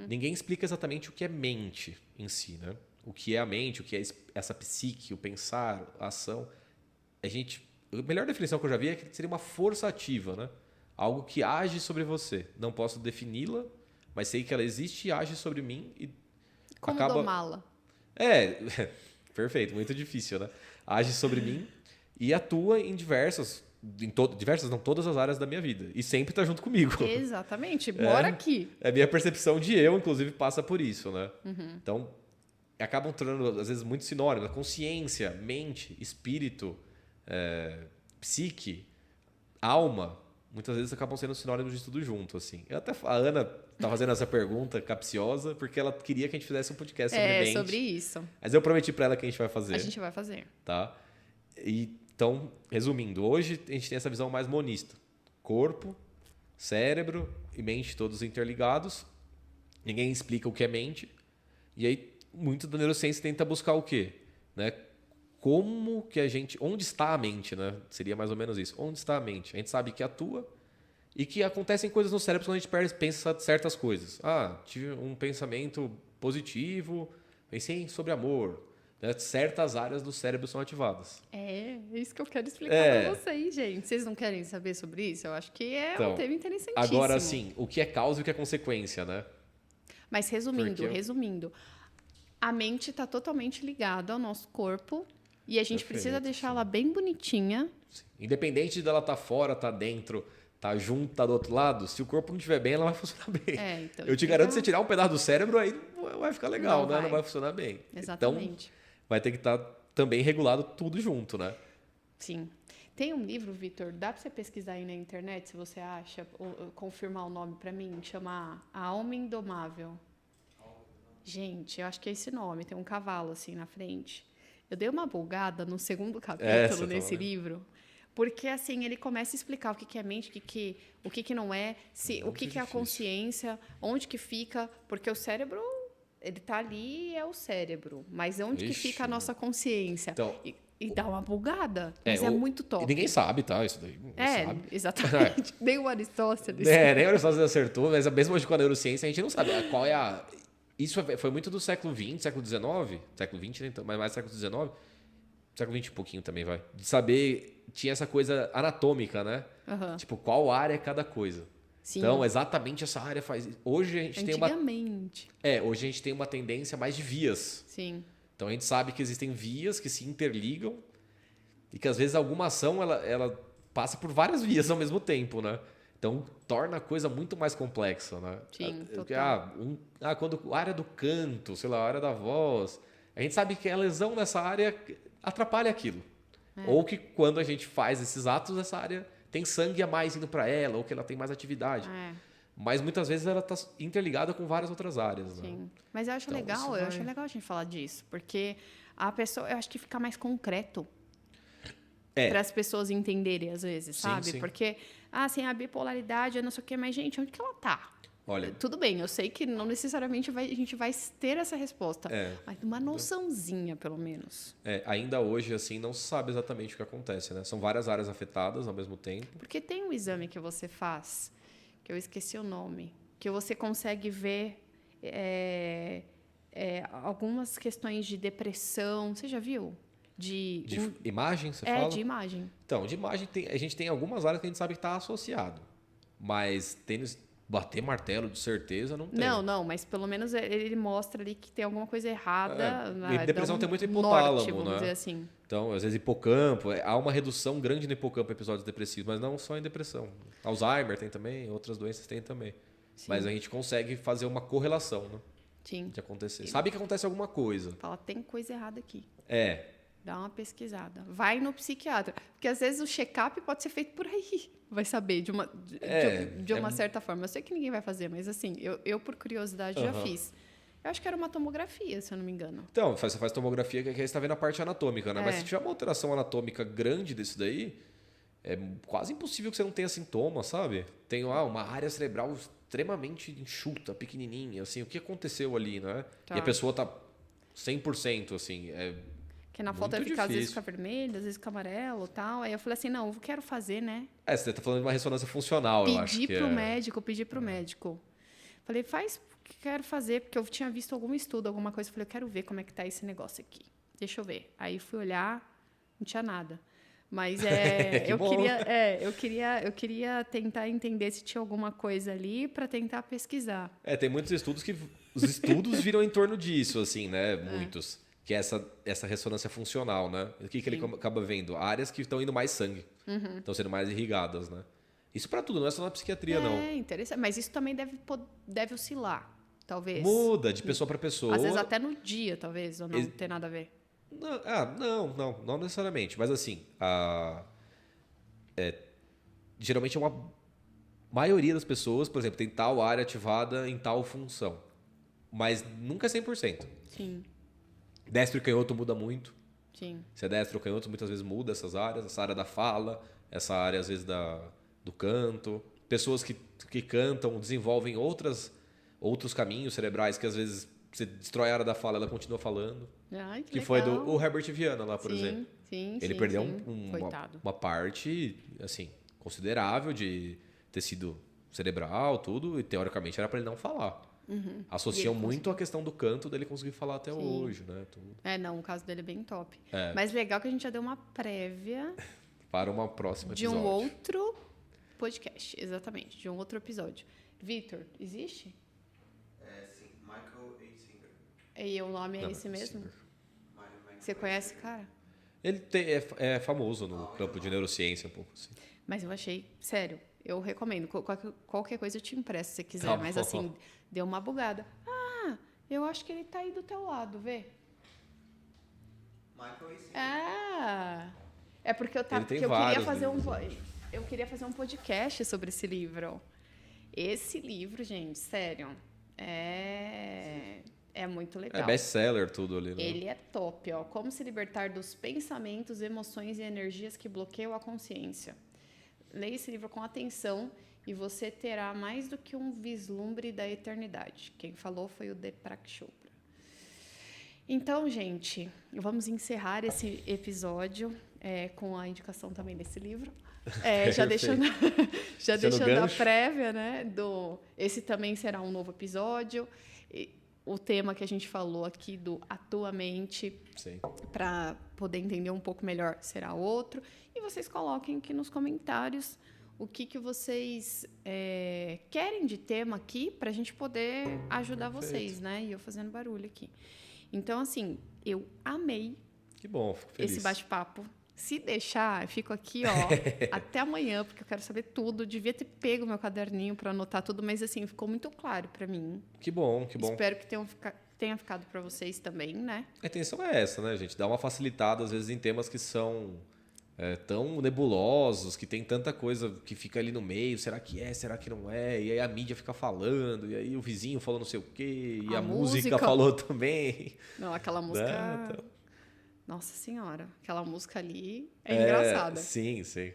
Ninguém explica exatamente o que é mente em si, né? O que é a mente, o que é essa psique, o pensar, a ação. A melhor definição que eu já vi é que seria uma força ativa, né? algo que age sobre você. Não posso defini-la, mas sei que ela existe e age sobre mim e Como acaba... domá-la? Perfeito, muito difícil, né? Age sobre mim e atua em diversas não, todas as áreas da minha vida. E sempre tá junto comigo. Exatamente, mora aqui. A minha percepção de eu, inclusive, passa por isso, né? Então, acabam tornando, às vezes, muito sinônimo. Consciência, mente, espírito, psique, alma, muitas vezes acabam sendo sinônimos de tudo junto, assim. A Ana tá fazendo essa pergunta capciosa porque ela queria que a gente fizesse um podcast sobre mente. Sobre isso. Mas eu prometi para ela que a gente vai fazer. A gente vai fazer. Tá? Então, resumindo, hoje a gente tem essa visão mais monista. Corpo, cérebro e mente todos interligados. Ninguém explica o que é mente. E aí, muito da neurociência tenta buscar o quê? Né? Como que a gente... Onde está a mente, né? Seria mais ou menos isso. Onde está a mente? A gente sabe que atua e que acontecem coisas no cérebro quando a gente pensa certas coisas. Tive um pensamento positivo, pensei sobre amor. Né? Certas áreas do cérebro são ativadas. É isso que eu quero explicar para vocês, gente. Vocês não querem saber sobre isso? Eu acho que um tema interessantíssimo. Agora, sim, o que é causa e o que é consequência, né? Mas resumindo, a mente está totalmente ligada ao nosso corpo e a gente precisa deixar ela bem bonitinha. Sim. Independente dela estar fora, estar dentro, estar junto, estar do outro lado, se o corpo não estiver bem, ela vai funcionar bem. Então, eu te garanto que se você tirar um pedaço do cérebro, aí não vai ficar legal, né? Não vai funcionar bem. Exatamente. Então, vai ter que estar também regulado tudo junto, né? Sim. Tem um livro, Vitor, dá para você pesquisar aí na internet, se você acha, ou confirmar o nome para mim, chama A Alma Indomável. Gente, eu acho que é esse nome, tem um cavalo assim na frente. Eu dei uma bugada no segundo capítulo nesse livro, porque assim, ele começa a explicar o que é mente, o que não é, o que é a consciência, onde que fica, porque o cérebro, ele tá ali, é o cérebro, mas onde que fica a nossa consciência? Então, e dá uma bugada, mas é muito top. E ninguém sabe, tá? Isso daí sabe. Exatamente. Nem o Aristóteles. Nem o Aristóteles acertou, mas mesmo hoje com a neurociência, a gente não sabe qual é a... Isso foi muito do século XX, século XIX, século XX, mas mais século XIX, século XX um pouquinho também, vai. De saber, tinha essa coisa anatômica, né? Tipo, qual área é cada coisa. Sim. Então, exatamente essa área faz... Hoje a gente tem uma... hoje a gente tem uma tendência mais de vias. Sim. Então, a gente sabe que existem vias que se interligam e que, às vezes, alguma ação, ela passa por várias vias ao mesmo tempo, né? Então, torna a coisa muito mais complexa, né? Sim, total. Quando a área do canto, sei lá, a área da voz, a gente sabe que a lesão nessa área atrapalha aquilo. Ou que quando a gente faz esses atos, essa área tem sangue a mais indo para ela, ou que ela tem mais atividade. Mas muitas vezes ela está interligada com várias outras áreas. Né? Sim. Mas eu acho legal a gente falar disso, porque a pessoa, eu acho que fica mais concreto para as pessoas entenderem às vezes, sabe? Sim. Porque assim, a bipolaridade, eu não sei o quê, mas gente, onde que ela tá? Olha, tudo bem, eu sei que não necessariamente a gente vai ter essa resposta, mas uma noçãozinha, pelo menos. Ainda hoje, assim, não se sabe exatamente o que acontece, né? São várias áreas afetadas ao mesmo tempo. Porque tem um exame que você faz, que eu esqueci o nome, que você consegue ver algumas questões de depressão. Você já viu? De imagem, você fala? De imagem. Então, de imagem, a gente tem algumas áreas que a gente sabe que está associado. Mas bater martelo, de certeza, não tem. Não, mas pelo menos ele mostra ali que tem alguma coisa errada. Depressão tem muito hipotálamo, norte, vamos dizer assim. Então, às vezes, hipocampo. Há uma redução grande no hipocampo em episódios depressivos, mas não só em depressão. Alzheimer tem também, outras doenças tem também. Sim. Mas a gente consegue fazer uma correlação, né? Sim. De acontecer. Sabe que acontece alguma coisa. Fala, tem coisa errada aqui. Dá uma pesquisada. Vai no psiquiatra. Porque às vezes o check-up pode ser feito por aí. Vai saber de uma certa forma. Eu sei que ninguém vai fazer, mas assim, eu por curiosidade já fiz. Eu acho que era uma tomografia, se eu não me engano. Então, você faz tomografia que aí você está vendo a parte anatômica, né? Mas se tiver uma alteração anatômica grande desse daí, é quase impossível que você não tenha sintomas, sabe? Tem uma área cerebral extremamente enxuta, pequenininha, assim. O que aconteceu ali, né? Tá. E a pessoa tá 100%, assim, que na foto às vezes fica vermelho, às vezes fica amarelo e tal. Aí eu falei assim, não, eu quero fazer, né? Você tá falando de uma ressonância funcional, eu acho que Pedi pro médico. Falei, faz o que quero fazer, porque eu tinha visto algum estudo, alguma coisa. Eu falei, eu quero ver como é que tá esse negócio aqui. Deixa eu ver. Aí fui olhar, não tinha nada. Mas Que eu bom. eu queria tentar entender se tinha alguma coisa ali para tentar pesquisar. Tem muitos estudos que os estudos viram em torno disso, assim, né? Muitos. Que é essa ressonância funcional, né? O que ele Sim. acaba vendo? Áreas que estão indo mais sangue. Estão sendo mais irrigadas, né? Isso para tudo, não é só na psiquiatria, não. É interessante, mas isso também deve oscilar, talvez. Muda de pessoa para pessoa. Às vezes até no dia, talvez, ou não tem nada a ver. Não necessariamente. Mas assim, geralmente é uma maioria das pessoas, por exemplo, tem tal área ativada em tal função. Mas nunca é 100%. Sim, Destro e canhoto muda muito. sim. Se é destro ou canhoto, muitas vezes muda essas áreas. Essa área da fala, essa área, às vezes, do canto. Pessoas que cantam desenvolvem outros caminhos cerebrais que, às vezes, você destrói a área da fala, ela continua falando. Ai, que Que foi legal. o Herbert Viana lá, por Sim, exemplo. sim, Ele sim, perdeu sim. Coitado. uma parte, assim, considerável de tecido cerebral, tudo, e teoricamente era para ele não falar. Associam E ele muito a questão do canto dele conseguir falar até hoje, né? Tudo. Não, o caso dele é bem top. É. Mas legal que a gente já deu uma prévia Para uma próxima de episódio. um outro podcast, exatamente, de um outro episódio. Vitor, existe? Sim, Michael A. Singer. E o nome é Não, esse mesmo? Singer. Você conhece, cara? Ele é famoso no campo de neurociência um pouco, assim. Mas eu achei, sério, eu recomendo. Qualquer coisa eu te empresto se você quiser. Tá Mas bom. assim, deu uma bugada. Ah, eu acho que ele tá aí do teu lado, vê? Michael A. Singer. Ah! É porque eu, Ele tem que eu queria vários fazer livros, eu queria fazer um podcast sobre esse livro. Esse livro, gente, sério, é muito legal. É best-seller tudo ali, né? Ele é top, ó. Como se libertar dos pensamentos, emoções e energias que bloqueiam a consciência. Leia esse livro com atenção e você terá mais do que um vislumbre da eternidade. Quem falou foi o Deepak Chopra. Então, gente, vamos encerrar esse episódio com a indicação também desse livro. Já deixando, a gancho. prévia, né? Esse também será um novo episódio. O tema que a gente falou aqui do Atuamente, Sim. para poder entender um pouco melhor, será outro. E vocês coloquem aqui nos comentários o que vocês querem de tema aqui, para a gente poder ajudar vocês, né? E eu fazendo barulho aqui. Então, assim, eu amei Que bom, fico feliz. esse bate-papo. Se deixar, eu fico aqui, ó, até amanhã, porque eu quero saber tudo. Devia ter pego meu caderninho para anotar tudo, mas, assim, ficou muito claro para mim. Que bom, que bom. Espero que tenha ficado para vocês também, né? A intenção é essa, né, gente? Dar uma facilitada, às vezes, em temas que são tão nebulosos, que tem tanta coisa que fica ali no meio. Será que é? Será que não é? E aí a mídia fica falando, e aí o vizinho falou não sei o quê, e A a música música falou também. Não, aquela música... Né? Então... Nossa Senhora, aquela música ali é engraçada. Sim, sim.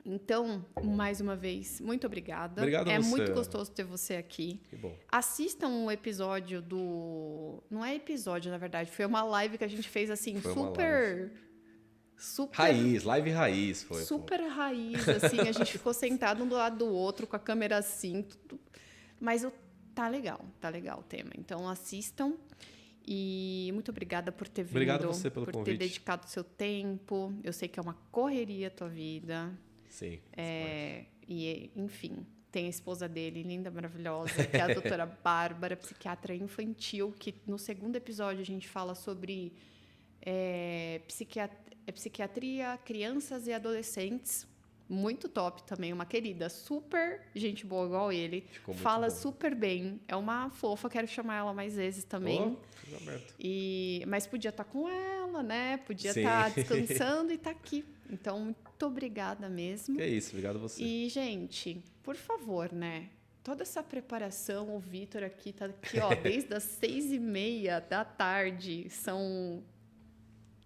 Então, mais uma vez, muito obrigada. Obrigado a você. Muito gostoso ter você aqui. Que bom. Assistam um episódio do... Não é episódio, na verdade. Foi uma live que a gente fez, assim, Foi uma super... Raiz, live raiz foi. Super raiz, assim. A gente ficou sentado um do lado do outro, com a câmera assim, tudo. Mas tá legal o tema. Então, assistam. E muito obrigada por ter vindo. Obrigado a você pelo por convite. ter dedicado seu tempo. Eu sei que é uma correria a tua vida. Sim. E, enfim, tem a esposa dele, linda, maravilhosa, que é a doutora Bárbara, psiquiatra infantil, que no segundo episódio a gente fala sobre psiquiatria, crianças e adolescentes. Muito top também, uma querida, super gente boa igual ele. Ficou muito Fala bom. super bem, é uma fofa, quero chamar ela mais vezes também. Tudo aberto. Mas podia estar com ela, né? Podia Sim. estar descansando e estar aqui. Então, muito obrigada mesmo. Que é isso, obrigado a você. E, gente, por favor, né? Toda essa preparação, o Vitor aqui tá aqui, ó, desde as 6:30 da tarde, são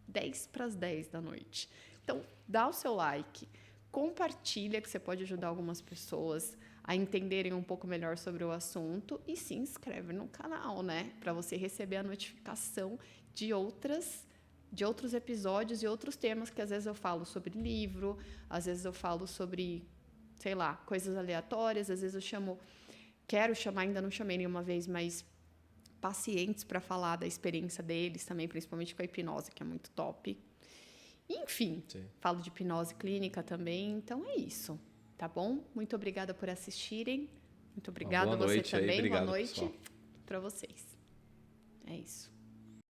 10 para as 10 da noite. Então, dá o seu like, compartilha, que você pode ajudar algumas pessoas a entenderem um pouco melhor sobre o assunto e se inscreve no canal, né? Para você receber a notificação de outros episódios e outros temas que às vezes eu falo sobre livro, às vezes eu falo sobre, sei lá, coisas aleatórias, às vezes quero chamar, ainda não chamei nenhuma vez, mas pacientes para falar da experiência deles também, principalmente com a hipnose, que é muito top. Enfim, Sim. falo de hipnose clínica também, então é isso, tá bom? Muito obrigada por assistirem. Muito obrigada a boa você noite aí, também. obrigado, Boa noite pessoal. para vocês. É isso.